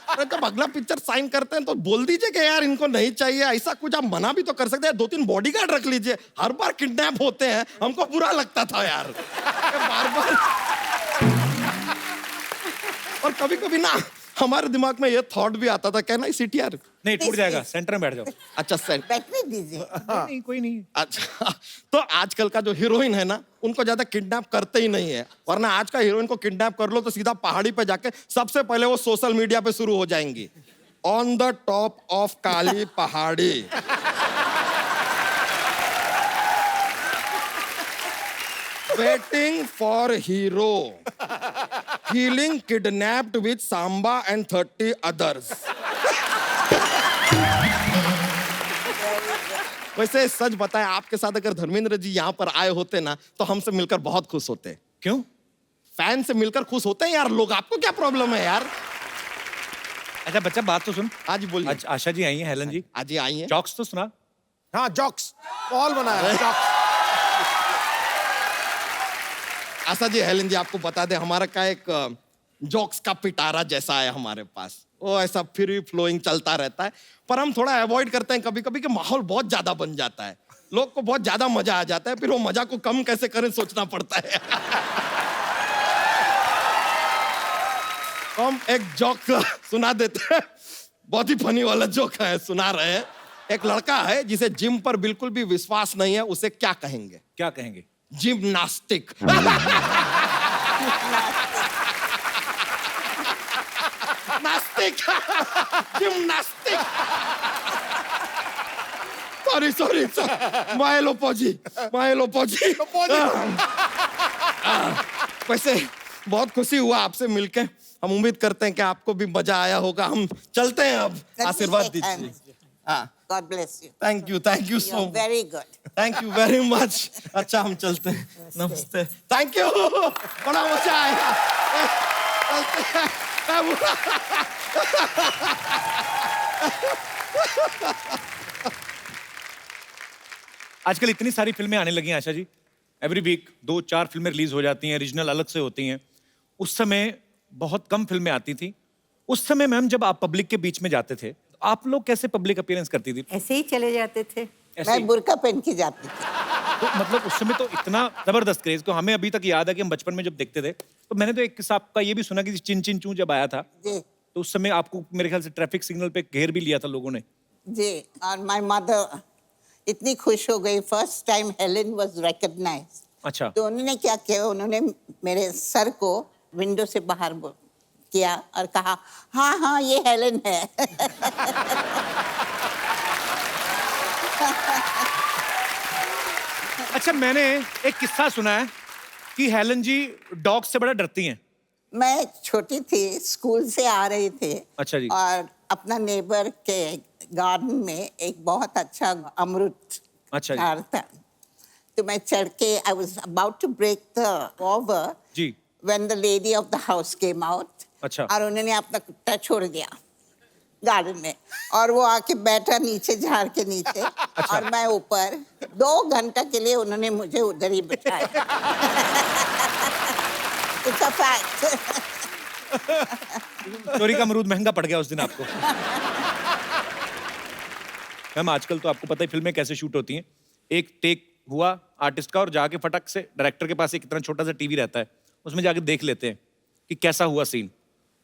अरे जब अगला पिक्चर साइन करते हैं तो बोल दीजिए कि यार इनको नहीं चाहिए, ऐसा कुछ आप मना भी तो कर सकते हैं, 2-3 बॉडीगार्ड रख लीजिए। हर बार किडनैप होते हैं, हमको बुरा लगता था यार, बार बार। और कभी कभी ना हमारे दिमाग में ये थॉट भी आता था, कहना सीटीआर नहीं, टूट जाएगा, सेंटर में बैठ जाओ। अच्छा सेंट, बैठने दीजिए। नहीं, कोई नहीं। अच्छा तो आजकल का जो हीरोइन है ना, उनको ज्यादा किडनैप करते ही नहीं है, वरना आज का हीरोइन को किडनैप कर लो तो सीधा पहाड़ी पे जाके सबसे पहले वो सोशल मीडिया पे शुरू हो जाएंगी, ऑन द टॉप ऑफ काली पहाड़ी। Waiting for hero, feeling kidnapped with Samba and 30 others. वैसे सच बताएं, आपके साथ अगर धर्मेंद्र जी यहाँ पर आए होते ना तो हमसे मिलकर बहुत खुश होते। क्यों? फैन से मिलकर खुश होते हैं यार लोग, आपको क्या प्रॉब्लम है यार? अच्छा बच्चा, बात तो सुन। आज बोलिए। आज आशा जी आई हैं, हेलन जी आज ही आई हैं। जॉक्स तो सुना। हाँ, जॉक्स माहौल बनाया है, जॉक्स। आशा जी, हेलन जी, आपको बता दें हमारा का एक जॉक्स का पिटारा जैसा है हमारे पास, वो ऐसा फ्री फ्लोइंग चलता रहता है, पर हम थोड़ा अवॉइड करते हैं कभी कभी कि माहौल बहुत ज्यादा बन जाता है, लोग को बहुत ज्यादा मजा आ जाता है, फिर वो मजा को कम कैसे करें सोचना पड़ता है। हम एक जोक सुना देते हैं, बहुत ही फनी वाला जोक है, सुना रहे हैं। एक लड़का है जिसे जिम पर बिल्कुल भी विश्वास नहीं है, उसे क्या कहेंगे? क्या कहेंगे? जिम्नास्टिक। नास्तिक। जिम्नास्टिक। सॉरी मायलोपोजी। वैसे बहुत खुशी हुआ आपसे मिलके, हम उम्मीद करते हैं कि आपको भी मजा आया होगा। हम चलते हैं अब, आशीर्वाद दीजिए। हाँ, God bless you. Thank you so You're much, very good. Thank you very much. अच्छा हम चलते हैं, नमस्ते, थैंक यू, बड़ा मजा आया। चलते हैं। आजकल इतनी सारी फिल्में आने लगी हैं आशा जी, एवरी वीक 2-4 फिल्में रिलीज हो जाती हैं, रीजनल अलग से होती हैं। उस समय बहुत कम फिल्में आती थी। उस समय मैम जब आप पब्लिक के बीच में जाते थे, तो आप लोग कैसे पब्लिक अपीयरेंस करती थी? ऐसे ही चले जाते थे। ऐसे ही? मैं बुर्का पहन के जाती थी। तो मतलब उस समय तो इतना जबरदस्त क्रेज, को हमें अभी तक याद है कि हम बचपन में जब देखते थे, तो मैंने तो एक किस्सा आपका ये भी सुना कि चिन चिन चू जब आया था, जी तो उस समय आपको मेरे ख्याल से ट्रैफिक सिग्नल पे घेर भी लिया था लोगों ने। जी, और माय मदर इतनी खुश हो गई, first time Helen was recognised. अच्छा। तो उन्होंने क्या किया, उन्होंने मेरे सर को विंडो से बाहर किया और कहा, हाँ हाँ ये हेलेन है। अच्छा, मैंने एक किस्सा सुना है कि हेलन जी डॉग से बड़ा डरती हैं। मैं छोटी थी, स्कूल से आ रही थी। अच्छा जी। और अपना नेबर के गार्डन में एक बहुत अच्छा अमरूद अच्छा जी। झाड़ था, तो मैं चढ़ के I was about to break the over जी। When the lady of the house came out. अच्छा। और उन्होंने अपना कुत्ता छोड़ दिया गार्डन में, और वो आके बैठा नीचे झाड़ के नीचे। अच्छा। और मैं ऊपर 2 घंटा के लिए उन्होंने मुझे उधर ही बिठाया। It's a fact. चोरी का अमरूद महंगा पड़ गया उस दिन आपको। मैम आजकल तो आपको पता है फिल्में कैसे शूट होती हैं। एक टेक हुआ आर्टिस्ट का और जाके फटक से डायरेक्टर के पास एक इतना छोटा सा टीवी रहता है, उसमें जाके देख लेते हैं कि कैसा हुआ सीन।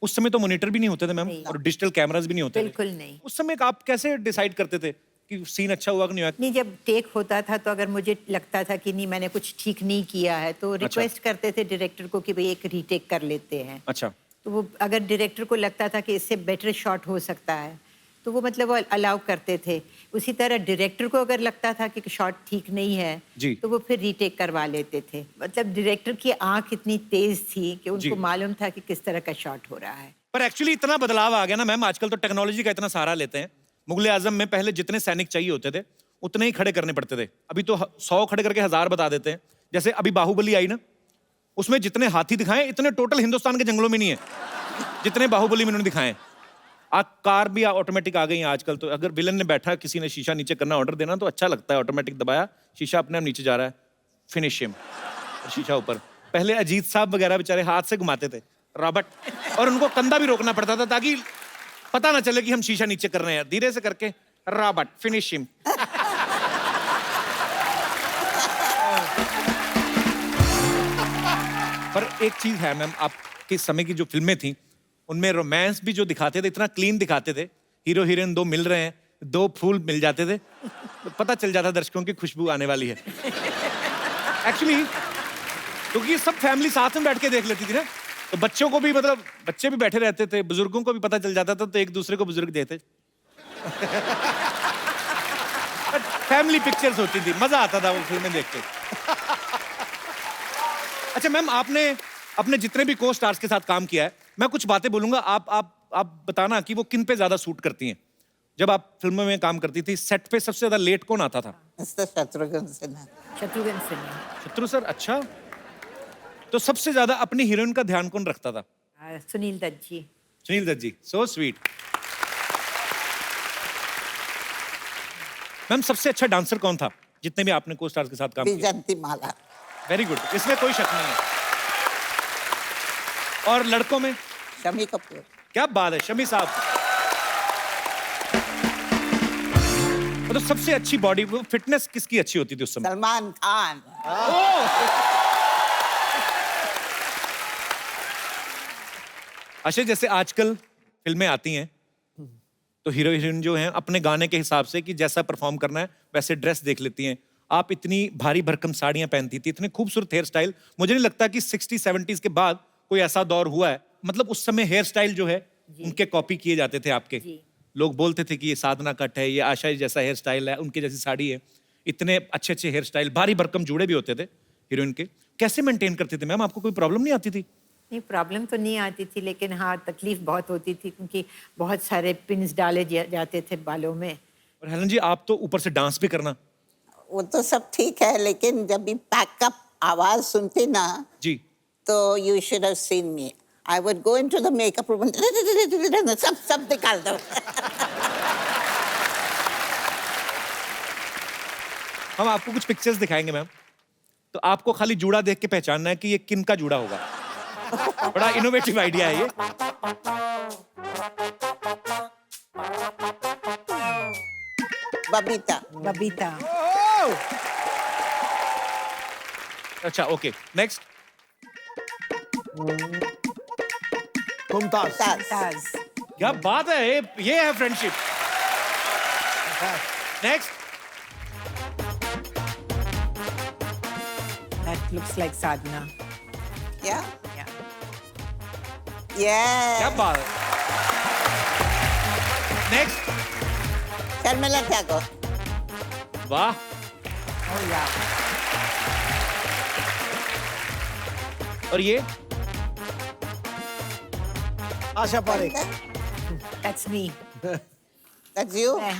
उस समय तो मॉनिटर भी नहीं होते थे मैम, और डिजिटल कैमरास भी नहीं होते थे। बिल्कुल नहीं। उस समय आप कैसे डिसाइड करते थे कि सीन अच्छा हुआ कि नहीं हुआ? नहीं, जब टेक होता था तो अगर मुझे लगता था कि नहीं मैंने कुछ ठीक नहीं किया है तो रिक्वेस्ट करते थे डायरेक्टर को कि भाई एक रीटेक कर लेते हैं। अच्छा। तो वो अगर डायरेक्टर को लगता था कि इससे बेटर शॉट हो सकता है तो वो मतलब वो अलाउ करते थे। उसी तरह डायरेक्टर को अगर लगता था कि शॉट ठीक नहीं है जी। तो वो फिर रीटेक करवा लेते थे। मतलब डायरेक्टर की आंख इतनी तेज थी कि जी। उनको मालूम था कि किस तरह का शॉट हो रहा है। पर एक्चुअली इतना बदलाव आ गया ना मैम, आजकल तो टेक्नोलॉजी का इतना सहारा लेते हैं। मुगले आजम में पहले जितने सैनिक चाहिए होते थे उतने ही खड़े करने पड़ते थे, अभी तो 100 खड़े करके 1000 बता देते हैं। जैसे अभी बाहुबली आई ना, उसमें जितने हाथी दिखाए इतने टोटल हिंदुस्तान के जंगलों में नहीं है जितने बाहुबली में उन्होंने दिखाए। कार भी ऑटोमेटिक आ गई है आजकल तो। अगर विलन ने बैठा, किसी ने शीशा नीचे करना ऑर्डर देना तो अच्छा लगता है, ऑटोमेटिक दबाया शीशा अपने आप नीचे जा रहा है, फिनिश हिम, शीशा ऊपर। पहले अजीत साहब वगैरह बेचारे हाथ से घुमाते थे रॉबर्ट, और उनको कंधा भी रोकना पड़ता था ताकि पता ना चले कि हम शीशा नीचे कर रहे हैं। धीरे से करके रॉबर्ट फिनिश हिम। पर एक चीज है मैम, आपके समय की जो फिल्में थी उनमें रोमांस भी जो दिखाते थे इतना क्लीन दिखाते थे। हीरो हीरोइन दो मिल रहे हैं, 2 फूल मिल जाते थे तो पता चल जाता दर्शकों की खुशबू आने वाली है। एक्चुअली क्योंकि सब फैमिली साथ में बैठ के देख लेती थी ना, तो बच्चों को भी, मतलब बच्चे भी बैठे रहते थे, बुजुर्गों को भी पता चल जाता था तो एक दूसरे को बुजुर्ग देते। फैमिली पिक्चर्स होती थी, मजा आता था वो फिल्में देख के। अच्छा मैम, आपने अपने जितने भी को स्टार्स के साथ काम किया है, मैं कुछ बातें बोलूंगा, आप बताना कि वो किन पे ज्यादा सूट करती हैं। जब आप फिल्मों में काम करती थी, सेट पे सबसे ज्यादा लेट कौन आता था? मिस्टर शत्रुघ्न सिन्हा। शत्रुघ्न सिन्हा। शत्रु सर, अच्छा। तो सबसे ज्यादा अपनी हीरोइन का ध्यान कौन रखता था? सुनील दत्त जी। सुनील दत्त जी, सो स्वीट। मैम सबसे अच्छा डांसर कौन था जितने भी आपने को स्टार्स के साथ काम किया? विजंती माला। वेरी गुड, इसमें कोई शक नहीं है। और लड़कों में? शमी कपूर। क्या बात है, शमी साहब। तो सबसे अच्छी बॉडी फिटनेस किसकी अच्छी होती थी उस समय? सलमान खान। अच्छा, जैसे आजकल फिल्में आती हैं तो हीरो हीरोइन जो हैं अपने गाने के हिसाब से कि जैसा परफॉर्म करना है वैसे ड्रेस देख लेती हैं। आप इतनी भारी भरकम साड़ियां पहनती थी, इतने खूबसूरत हेयर स्टाइल, मुझे नहीं लगता कि 60-70s के बाद कोई ऐसा दौर हुआ है। मतलब उस समय हेयर स्टाइल जो है उनके कॉपी किए जाते थे आपके। लोग बोलते थे कि ये साधना कट है, ये आशा जैसा हेयर स्टाइल है, उनकी जैसी साड़ी है। इतने अच्छे अच्छे हेयर स्टाइल, भारी भरकम जूड़े भी होते थे हीरोइन के। कैसे मेंटेन करते थे मैम? आपको कोई प्रॉब्लम नहीं आती थी? नहीं, प्रॉब्लम तो नहीं आती थी, लेकिन हाँ तकलीफ बहुत होती थी क्योंकि बहुत सारे पिन्स डाले जाते थे बालों में। और हेलन जी, आप तो ऊपर से डांस भी करना। वो तो सब ठीक है, लेकिन जब भी पैकअप आवाज सुनती ना जी। तो you should have seen me. I would go into the makeup room, सब निकाल दो। हम आपको कुछ पिक्चर्स दिखाएंगे मैम, तो आपको खाली जूड़ा देख के पहचानना है कि ये किन का जूड़ा होगा। बड़ा इनोवेटिव आइडिया है ये। बबीता। बबीता। अच्छा, ओके, नेक्स्ट। मुमताज। ताज। क्या बात है, ये है friendship. Next. That looks like Sadhana. क्या? Yeah. क्या Yeah. बात है। नेक्स्ट। शर्मिला टैगोर। वाह। Oh yeah. और ये? Asha Parekh. That's me. That's you? मैं।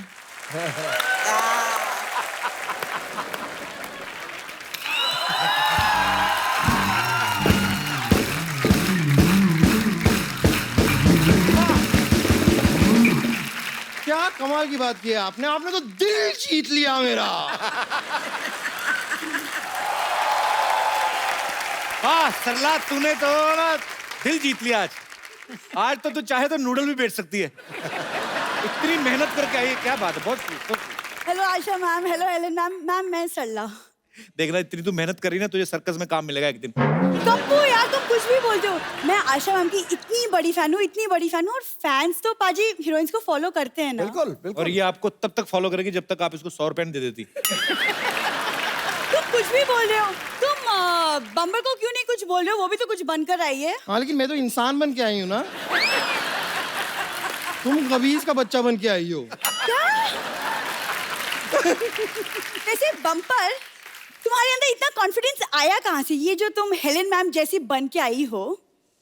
क्या कमाल की बात की है आपने। आपने तो दिल जीत लिया मेरा। वाह सरला, तूने तो ना दिल जीत लिया आज। आज तो तू चाहे तो नूडल भी बेच सकती है। इतनी मेहनत करके आई है, क्या बात है, बहुत sweet। हेलो आशा ma'am, hello Helen ma'am. Ma'am मैं सरला। देखना इतनी तू मेहनत कर रही ना, तुझे सर्कस में काम मिलेगा एक दिन। कप्पू यार तुम कुछ भी बोलते हो। मैं आशा मैम की इतनी बड़ी फैन हूँ, इतनी बड़ी फैन हूँ, और फैंस तो पाजी हीरोइंस को फॉलो करते हैं ना। बिल्कुल और बिल्कुल। ये आपको तब तक फॉलो करेगी जब तक आप इसको 100 रुपए दे देती। तुम कुछ भी बोल रहे हो। तुम बम्बर को क्यों नहीं कुछ बोल रहे हो? वो भी तो कुछ बनकर आई है। हाँ लेकिन मैं तो इंसान बन के आई हूँ ना। तुम कबीज का बच्चा बन के आई हो। वैसे बम्पर, तुम्हारे अंदर इतना कॉन्फिडेंस आया कहाँ से? ये जो तुम हेलेन मैम जैसी बन के आई हो।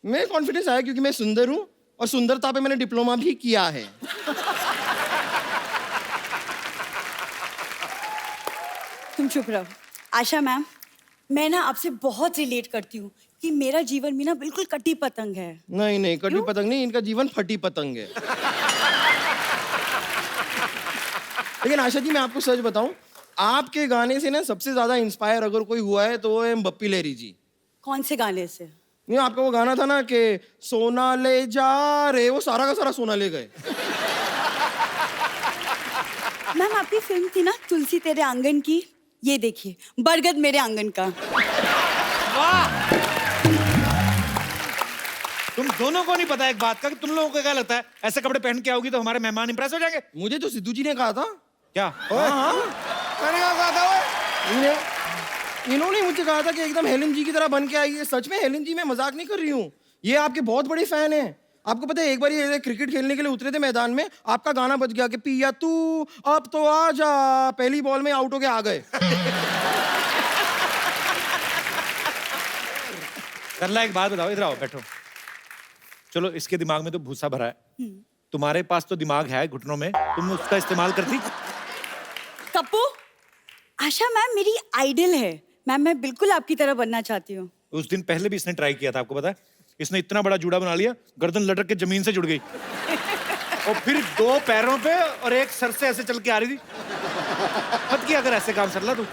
मैं कॉन्फिडेंस आया क्योंकि मैं सुंदर हूँ और सुंदरता पे मैंने डिप्लोमा भी किया है। तुम चुप रहो। आशा मैम, मैं ना आपसे बहुत रिलेट करती हूँ कि मेरा जीवन भी ना बिल्कुल कटी पतंग है। नहीं नहीं, कटी पतंग नहीं, इनका जीवन फटी पतंग है। लेकिन आशा जी मैं आपको सच बताऊं, आपके गाने से ना सबसे ज्यादा इंस्पायर अगर कोई हुआ है तो वो है बप्पी लहरी जी। कौन से गाने से? नहीं, आपका वो गाना था ना कि सोना ले जा रे, वो सारा का सारा सोना ले गए। मैम आपकी फिल्म थी ना तुलसी तेरे आंगन की, ये देखिए बरगद मेरे आंगन का। वाह! तुम दोनों को नहीं पता एक बात का कि तुम लोगों को क्या लगता है ऐसे कपड़े पहन के आओगी तो हमारे मेहमान इंप्रेस हो जाएंगे? मुझे तो सिद्धू जी ने कहा था। क्या? हाँ, मैंने क्या कहा था वो? इन्होंने मुझे कहा था कि एकदम हेलेन जी की तरह बन के आई है। सच में हेलेन जी, मैं मजाक नहीं कर रही हूँ, ये आपके बहुत बड़े फैन हैं। आपको पता है एक बार ये क्रिकेट खेलने के लिए उतरे थे मैदान में, आपका गाना बज गया कि पिया तू अब तो आ जा, पहली बॉल में आउट हो के आ गए। करला एक बात बताओ, इधर आओ बैठो। चलो इसके दिमाग में तो भूसा भरा है, तुम्हारे पास तो दिमाग है घुटनों में, तुम उसका इस्तेमाल करती? कप्पू, आशा मैम मेरी आइडल है। मैम मैं बिल्कुल आपकी तरह बनना चाहती हूँ। उस दिन पहले भी इसने ट्राई किया था, आपको पता है? इसने इतना बड़ा जूड़ा बना लिया, गर्दन लटक के जमीन से जुड़ गई और फिर 2 पैरों पे और एक सर से ऐसे चल के आ रही थी। मत किया अगर ऐसे काम सरला तू।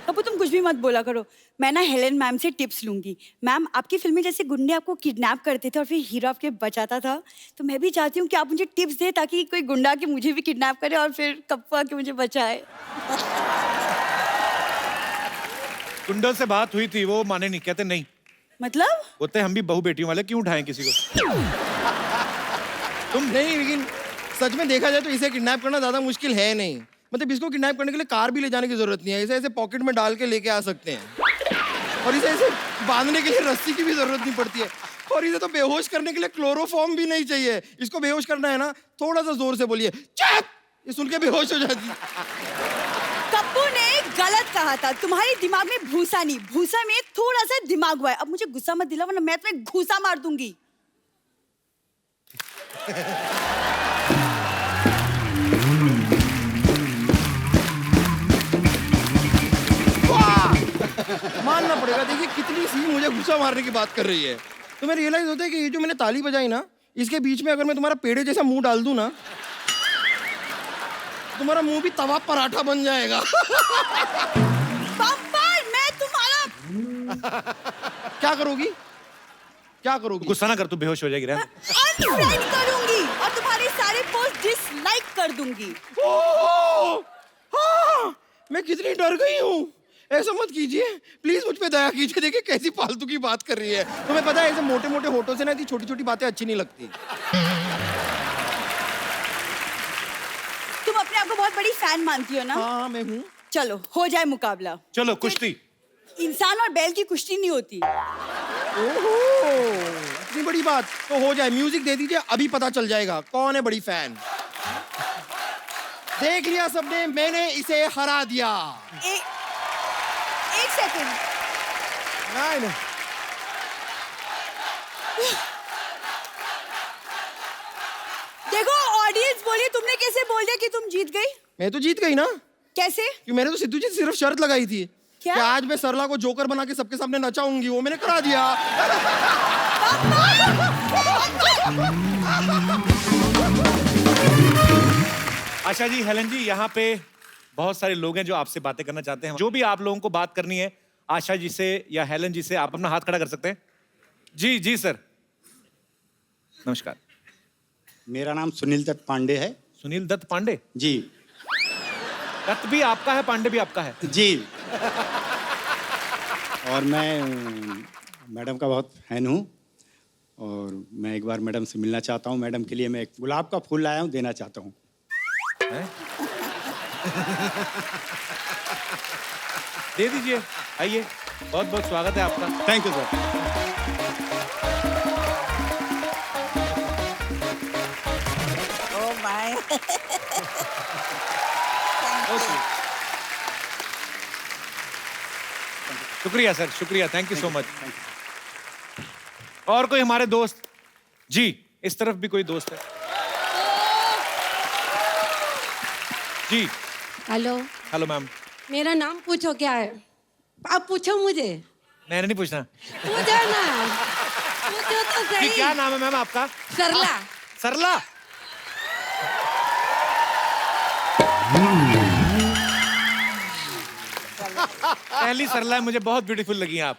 कप्पू तुम कुछ भी मत बोला करो। मैं ना हेलेन मैम से टिप्स लूंगी। मैम आपकी फिल्म में जैसे गुंडे आपको किडनैप करते थे और फिर हीरो आपके बचाता था, तो मैं भी चाहती हूँ कि आप मुझे टिप्स दें ताकि कोई गुंडा आके मुझे भी किडनैप करे और फिर कप्पू आके मुझे बचाए। गुंडों से बात हुई थी, वो माने नहीं, कहते नहीं। मतलब? बोलते हम भी बहू बेटियों वाले, क्यों उठाएं किसी को? तुम नहीं, लेकिन सच में देखा जाए तो इसे किडनैप करना ज्यादा मुश्किल है नहीं। मतलब इसको किडनैप करने के लिए कार भी ले जाने की जरूरत नहीं है, इसे ऐसे पॉकेट में डाल के लेके आ सकते हैं और इसे ऐसे बांधने के लिए रस्सी की भी जरूरत नहीं पड़ती है। और इसे तो बेहोश करने के लिए क्लोरोफॉर्म भी नहीं चाहिए। इसको बेहोश करना है ना, थोड़ा सा जोर से बोलिए चुप, ये सुन के बेहोश हो जाती है। कप्पू ने गलत कहा था। तुम्हारे दिमाग में भूसा नहीं, भूसा में थोड़ा सा दिमाग हुआ है। अब मुझे गुस्सा मत दिला वरना मैं तुम्हें घूसा मार दूंगी। मानना पड़ेगा, देखिए कितनी सी मुझे गुस्सा मारने की बात कर रही है। तुम्हें रियलाइज होता है कि ये जो मैंने ताली बजाई ना, इसके बीच में अगर मैं तुम्हारा पेड़े जैसा मुंह डाल दूं ना, तुम्हारा मुंह भी तवा पराठा बन जाएगा। बम्पर, मैं तुम्हारा क्या करोगी? क्या करोगी? गुस्सा ना कर, तू बेहोश हो जाएगी। रहने दे। अनफ्रेंड करूंगी और तुम्हारे सारे पोस्ट डिसलाइक कर दूंगी। ओह! हाँ, मैं कितनी डर गई हूँ। ऐसा मत कीजिए प्लीज, मुझ पे दया कीजिए। देखिए कैसी फालतू की बात कर रही है। तुम्हें पता है ऐसे मोटे मोटे होठों से ना इतनी छोटी छोटी बातें अच्छी नहीं लगती। तुम अपने आप को बहुत बड़ी फैन मानती हो ना? हाँ मैं हूँ। चलो हो जाए मुकाबला। चलो कुश्ती। इंसान और बैल की कुश्ती नहीं होती। ओहो, इतनी बड़ी बात तो हो जाए। म्यूजिक दे दीजिए, अभी पता चल जाएगा कौन है बड़ी फैन। देख लिया सबने, मैंने इसे हरा दिया। एक सेकंड। नहीं देखो ऑडियंस बोली, तुमने कैसे बोल दिया कि तुम जीत गई? मैं तो जीत गई ना, कैसे? कि मैंने तो सिद्धू जी से सिर्फ शर्त लगाई थी क्या? कि आज मैं सरला को जोकर बना के सबके सामने नचाऊंगी। वो मैंने करा दिया। आशा जी, हेलन जी, यहाँ पे बहुत सारे लोग हैं जो आपसे बातें करना चाहते हैं। जो भी आप लोगों को बात करनी है आशा जी से या हेलन जी से, आप अपना हाथ खड़ा कर सकते हैं। जी जी सर। नमस्कार। मेरा नाम सुनील दत्त पांडे है। सुनील दत्त पांडे? जी दत्त भी आपका है, पांडे भी आपका है? जी। और मैं मैडम का बहुत फैन हूँ और मैं एक बार मैडम से मिलना चाहता हूँ। मैडम के लिए मैं एक गुलाब का फूल लाया हूँ, देना चाहता हूँ। दे दीजिए, आइए। बहुत बहुत स्वागत है आपका। Thank you sir. Oh my. शुक्रिया सर, शुक्रिया, थैंक यू सो मच। और कोई हमारे दोस्त? जी, इस तरफ भी कोई दोस्त है? जी। हेलो। Hello ma'am. मेरा नाम पूछो क्या है? आप पूछो मुझे। मैंने नहीं पूछना। पूछो ना, पूछो तो जी, सही। क्या नाम है मैम आपका? सरला। सरला? पहली सरला मुझे बहुत ब्यूटीफुल लगी आप।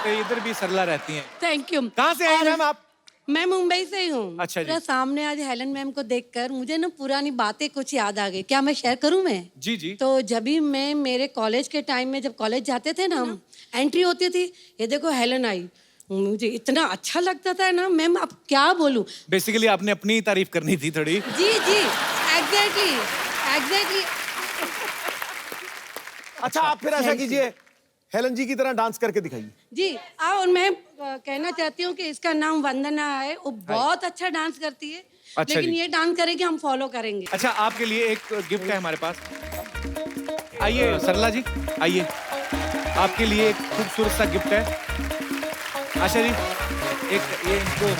तो इधर भी सरला रहती हैं। Thank you. कहाँ से आई मैम आप? मैं मुंबई से ही हूँ। अच्छा जी। मेरे सामने आज हेलन मैम को देखकर मुझे ना पुरानी बातें कुछ याद आ गई। क्या मैं शेयर करूँ मैं? जी जी। तो जब भी मैं मेरे कॉलेज के टाइम में, जब कॉलेज जाते थे ना हम, एंट्री होती थी, ये देखो हेलन आई, मुझे इतना अच्छा लगता था ना मैम, अब क्या बोलूं। बेसिकली आपने अपनी तारीफ करनी थी थोड़ी। जी जी, एग्जैक्टली एग्जैक्टली। अच्छा, आप फिर ऐसा कीजिए, हेलन जी की तरह डांस करके दिखाइए। जी। और मैं कहना चाहती हूँ कि इसका नाम वंदना है, वो बहुत अच्छा डांस करती है। अच्छा लेकिन जी। ये डांस करेगी, हम फॉलो करेंगे। अच्छा, आपके लिए एक गिफ्ट है हमारे पास। आइए सरला जी, आइए। आपके लिए एक खूबसूरत सा गिफ्ट है। आशा जी, एक ये इनको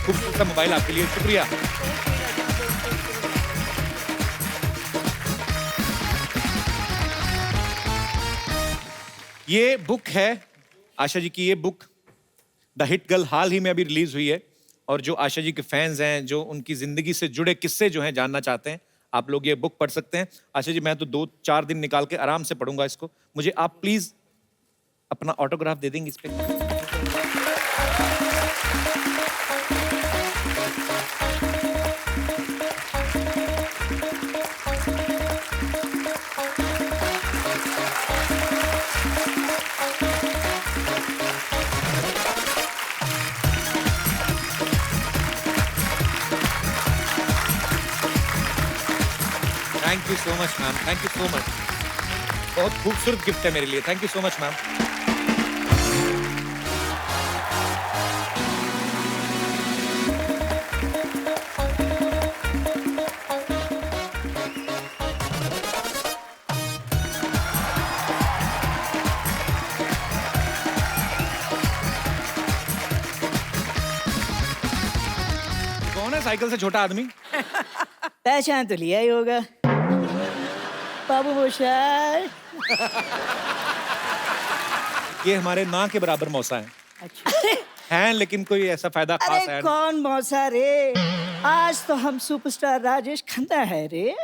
खूबसूरत सा मोबाइल आपके लिए। शुक्रिया। ये बुक है आशा जी की। ये बुक द हिट गर्ल हाल ही में अभी रिलीज हुई है, और जो आशा जी के फैंस हैं, जो उनकी जिंदगी से जुड़े किस्से जो हैं जानना चाहते हैं, आप लोग ये बुक पढ़ सकते हैं। आशा जी, मैं तो 2-4 दिन निकाल के आराम से पढ़ूंगा इसको। मुझे आप प्लीज अपना ऑटोग्राफ दे देंगे इस पे? Thank you so much ma'am, thank you so much. बहुत खूबसूरत गिफ्ट है मेरे लिए। Thank you so much ma'am. कौन है साइकिल से छोटा आदमी? पहचान तो लिया ही होगा, बाबू मोशाय। ये हमारे ना के बराबर मौसा है। अच्छा। हैं, लेकिन कोई ऐसा फायदा खास अरे है नहीं। कौन मौसा रे, आज तो हम सुपरस्टार राजेश खन्ना है रे।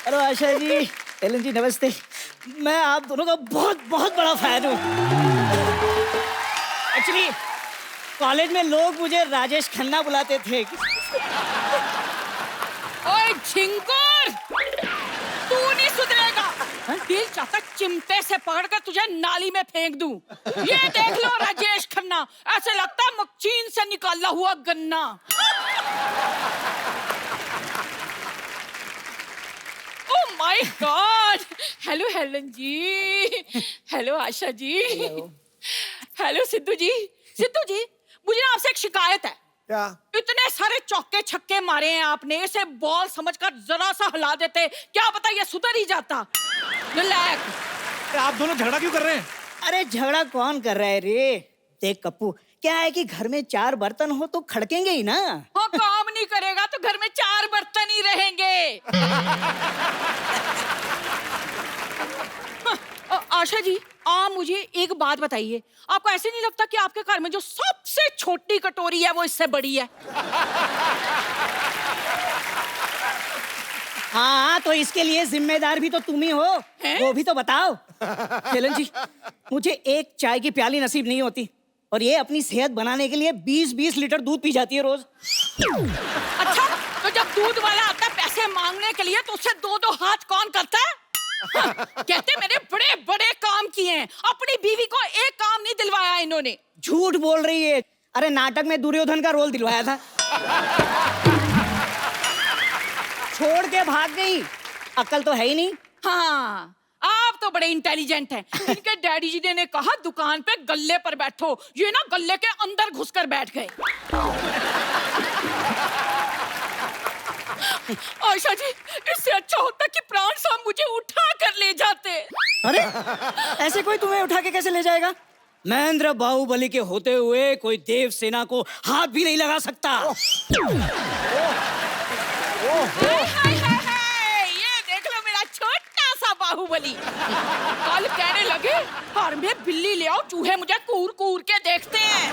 हेलो आशा जी, हेलन जी, नमस्ते। मैं आप दोनों का बहुत बहुत बड़ा फैन हूँ। एक्चुअली कॉलेज में लोग मुझे राजेश खन्ना बुलाते थे। ओए झिंगुर, तू नहीं सुधरेगा। दिल चाहता चिमटे से पकड़कर तुझे नाली में फेंक दूं। ये देख लो राजेश खन्ना, ऐसे लगता है मक्खीन से निकाला हुआ गन्ना। Oh my God. Hello Helen ji, hello Asha ji, hello Sidhu जी। सिद्धू जी, मुझे ना आपसे एक शिकायत है। क्या? इतने सारे चौके छक्के मारे हैं आपने, इसे बॉल समझकर जरा सा हिला देते, क्या पता ये सुधर ही जाता। रिलैक्स। आप दोनों झगड़ा क्यों कर रहे हैं? अरे झगड़ा कौन कर रहा है रे? देख कप्पू, क्या है कि घर में 4 बर्तन हो तो खड़केंगे ही ना। हाँ, काम नहीं करेगा तो घर में 4 बर्तन ही रहेंगे। आशा जी, आप मुझे एक बात बताइए, आपको ऐसे नहीं लगता कि आपके घर में जो सबसे छोटी कटोरी है वो इससे बड़ी है? हाँ तो इसके लिए जिम्मेदार भी तो तुम ही हो, वो भी तो बताओ। हेलन जी, मुझे एक चाय की प्याली नसीब नहीं होती और ये अपनी सेहत बनाने के लिए 20-20 लीटर दूध पी जाती है रोज। अच्छा, तो जब दूध वाला आता है पैसे मांगने के लिए तो उससे 2-2 हाथ कौन करता है? हाँ, कहते मेरे बड़े बड़े काम किए हैं, अपनी बीवी को एक काम नहीं दिलवाया इन्होंने। झूठ बोल रही है। अरे नाटक में दुर्योधन का रोल दिलवाया था। छोड़ के भाग गई, अक्ल तो है ही नहीं। हाँ, आप तो बड़े इंटेलिजेंट हैं। इनके डैडी जी ने कहा दुकान पे गल्ले पर बैठो, ये ना गल्ले के अंदर घुसकर बैठ गए। आयशा जी, इससे अच्छा होता कि प्राण साहब मुझे उठा कर ले जाते। अरे ऐसे कोई तुम्हें उठा के कैसे ले जाएगा? महेंद्र बाहुबली के होते हुए कोई देव सेना को हाथ भी नहीं लगा सकता। हाय, हाय, हाय, हाय, ये देख लो मेरा छोटा सा बाहुबली। कल कहने लगे घर में बिल्ली ले आओ, चूहे मुझे कूर कूर के देखते हैं।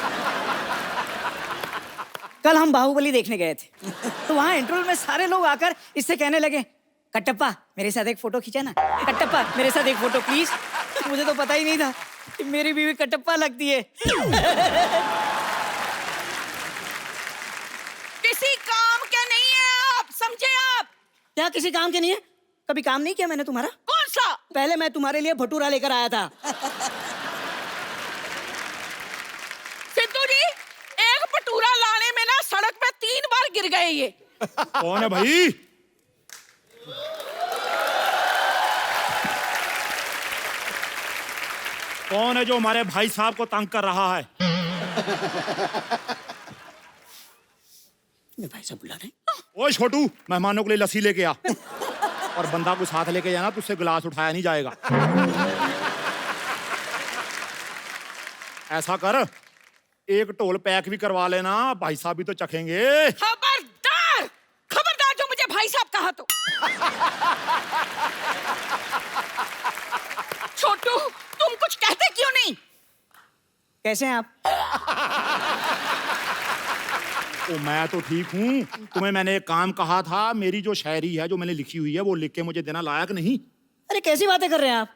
कल हम बाहुबली देखने गए थे तो वहाँ इंटरवल में सारे लोग आकर इससे कहने लगे, कटप्पा मेरे साथ एक फोटो खींचा ना, कटप्पा मेरे साथ एक फोटो प्लीज। मुझे तो पता ही नहीं था कि मेरी बीवी कटप्पा लगती है। किसी काम के नहीं है आप, समझे आप? क्या किसी काम के नहीं है? कभी काम नहीं किया मैंने तुम्हारा? कौन सा? पहले मैं तुम्हारे लिए भटूरा लेकर आया था। सिद्धू जी, एक भटूरा लाने में ना सड़क पे 3 बार गिर गए ये। कौन है भाई? कौन है जो हमारे भाई साहब को तंग कर रहा है? भाई साहब बुला रहे। ओए छोटू, मेहमानों के लिए लस्सी लेके आ और बंदा को साथ लेके जाना, तुझसे गिलास उठाया नहीं जाएगा। ऐसा कर, एक ढोल पैक भी करवा लेना, भाई साहब भी तो चखेंगे। खबरदार, खबरदार जो मुझे भाई साहब कहा तो। छोटू, तुम कुछ कहते क्यों नहीं? कैसे हैं आप? तो मैं तो ठीक हूँ। तुम्हें मैंने एक काम कहा था, मेरी जो शायरी है जो मैंने लिखी हुई है वो लिख के मुझे देना लायक नहीं? अरे कैसी बातें कर रहे हैं आप?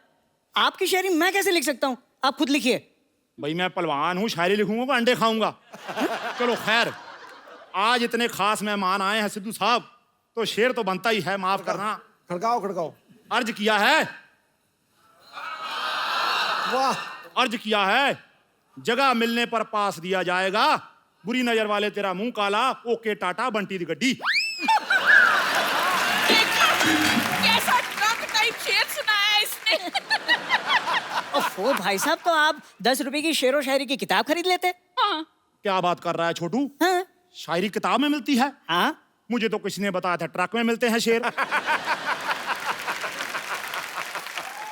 आपकी शायरी मैं कैसे लिख सकता हूँ? आप खुद लिखिए। भाई मैं पहलवान हूँ, शायरी लिखूंगा तो अंडे खाऊंगा। चलो खैर, आज इतने खास मेहमान आए हैं सिद्धू साहब, तो शेर तो बनता ही है, माफ करना। खड़काओ खड़काओ। अर्ज किया है, वाह, अर्ज किया है, जगह मिलने पर पास दिया जाएगा, बुरी नजर वाले तेरा मुंह काला, ओके टाटा बंटी दी गड्डी। कैसा ट्रक टाइप शेर सुनाया है इसने। ओफो भाई साहब, तो आप 10 रुपए की शेरो शायरी की किताब खरीद लेते। हाँ। क्या बात कर रहा है छोटू? हाँ। शायरी किताब में मिलती है? हाँ। मुझे तो किसी ने बताया था ट्रक में मिलते हैं शेर।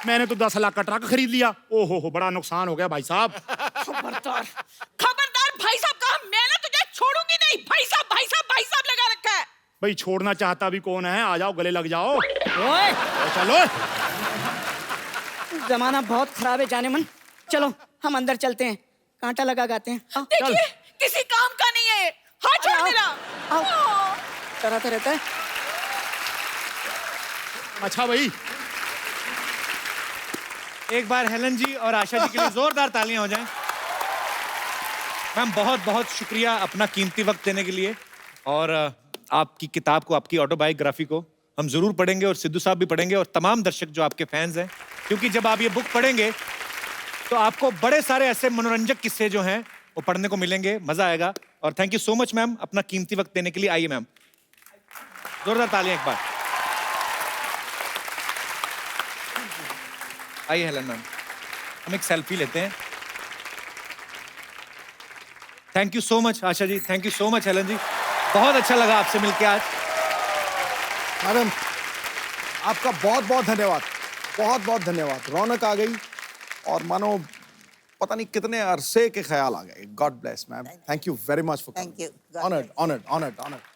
मैंने तो 10 लाख का ट्रक खरीद लिया। ओहो बड़ा नुकसान हो गया भाई साहब। खबरदार, खबरदार भाई साहब कहा, मैं ना तुझे छोड़ूंगी नहीं। भाई साहब, भाई साहब, भाई साहब लगा रखा है। भाई छोड़ना चाहता भी कौन है? आ जाओ, गले लग जाओ। ओए चलो, जमाना बहुत खराब है जाने मन। चलो हम अंदर चलते हैं, कांटा लगा गाते हैं। आओ। देखिए, किसी काम का नहीं है। हाँ छोड़ आओ, मेरा। आओ। डराता रहता है। अच्छा भाई, एक बार हेलन जी और आशा जी के लिए जोरदार तालियां हो जाएं। मैम बहुत बहुत शुक्रिया अपना कीमती वक्त देने के लिए। और आपकी किताब को, आपकी ऑटोबायोग्राफी को हम जरूर पढ़ेंगे और सिद्धू साहब भी पढ़ेंगे और तमाम दर्शक जो आपके फैंस हैं, क्योंकि जब आप ये बुक पढ़ेंगे तो आपको बड़े सारे ऐसे मनोरंजक किस्से जो हैं वो पढ़ने को मिलेंगे, मजा आएगा। और thank you so much ma'am अपना कीमती वक्त देने के लिए। आइए मैम, जोरदार तालियां एक बार। आइए हेलन मैम, हम एक सेल्फी लेते हैं। Thank you so much Asha ji, thank you so much Helen जी, बहुत अच्छा लगा आपसे मिलकर आज। मैडम आपका बहुत बहुत धन्यवाद, बहुत बहुत धन्यवाद। रौनक आ गई और मानो पता नहीं कितने अरसे के ख्याल आ गए। God bless ma'am, thank you very much for Thank you. God honoured honoured honoured honoured.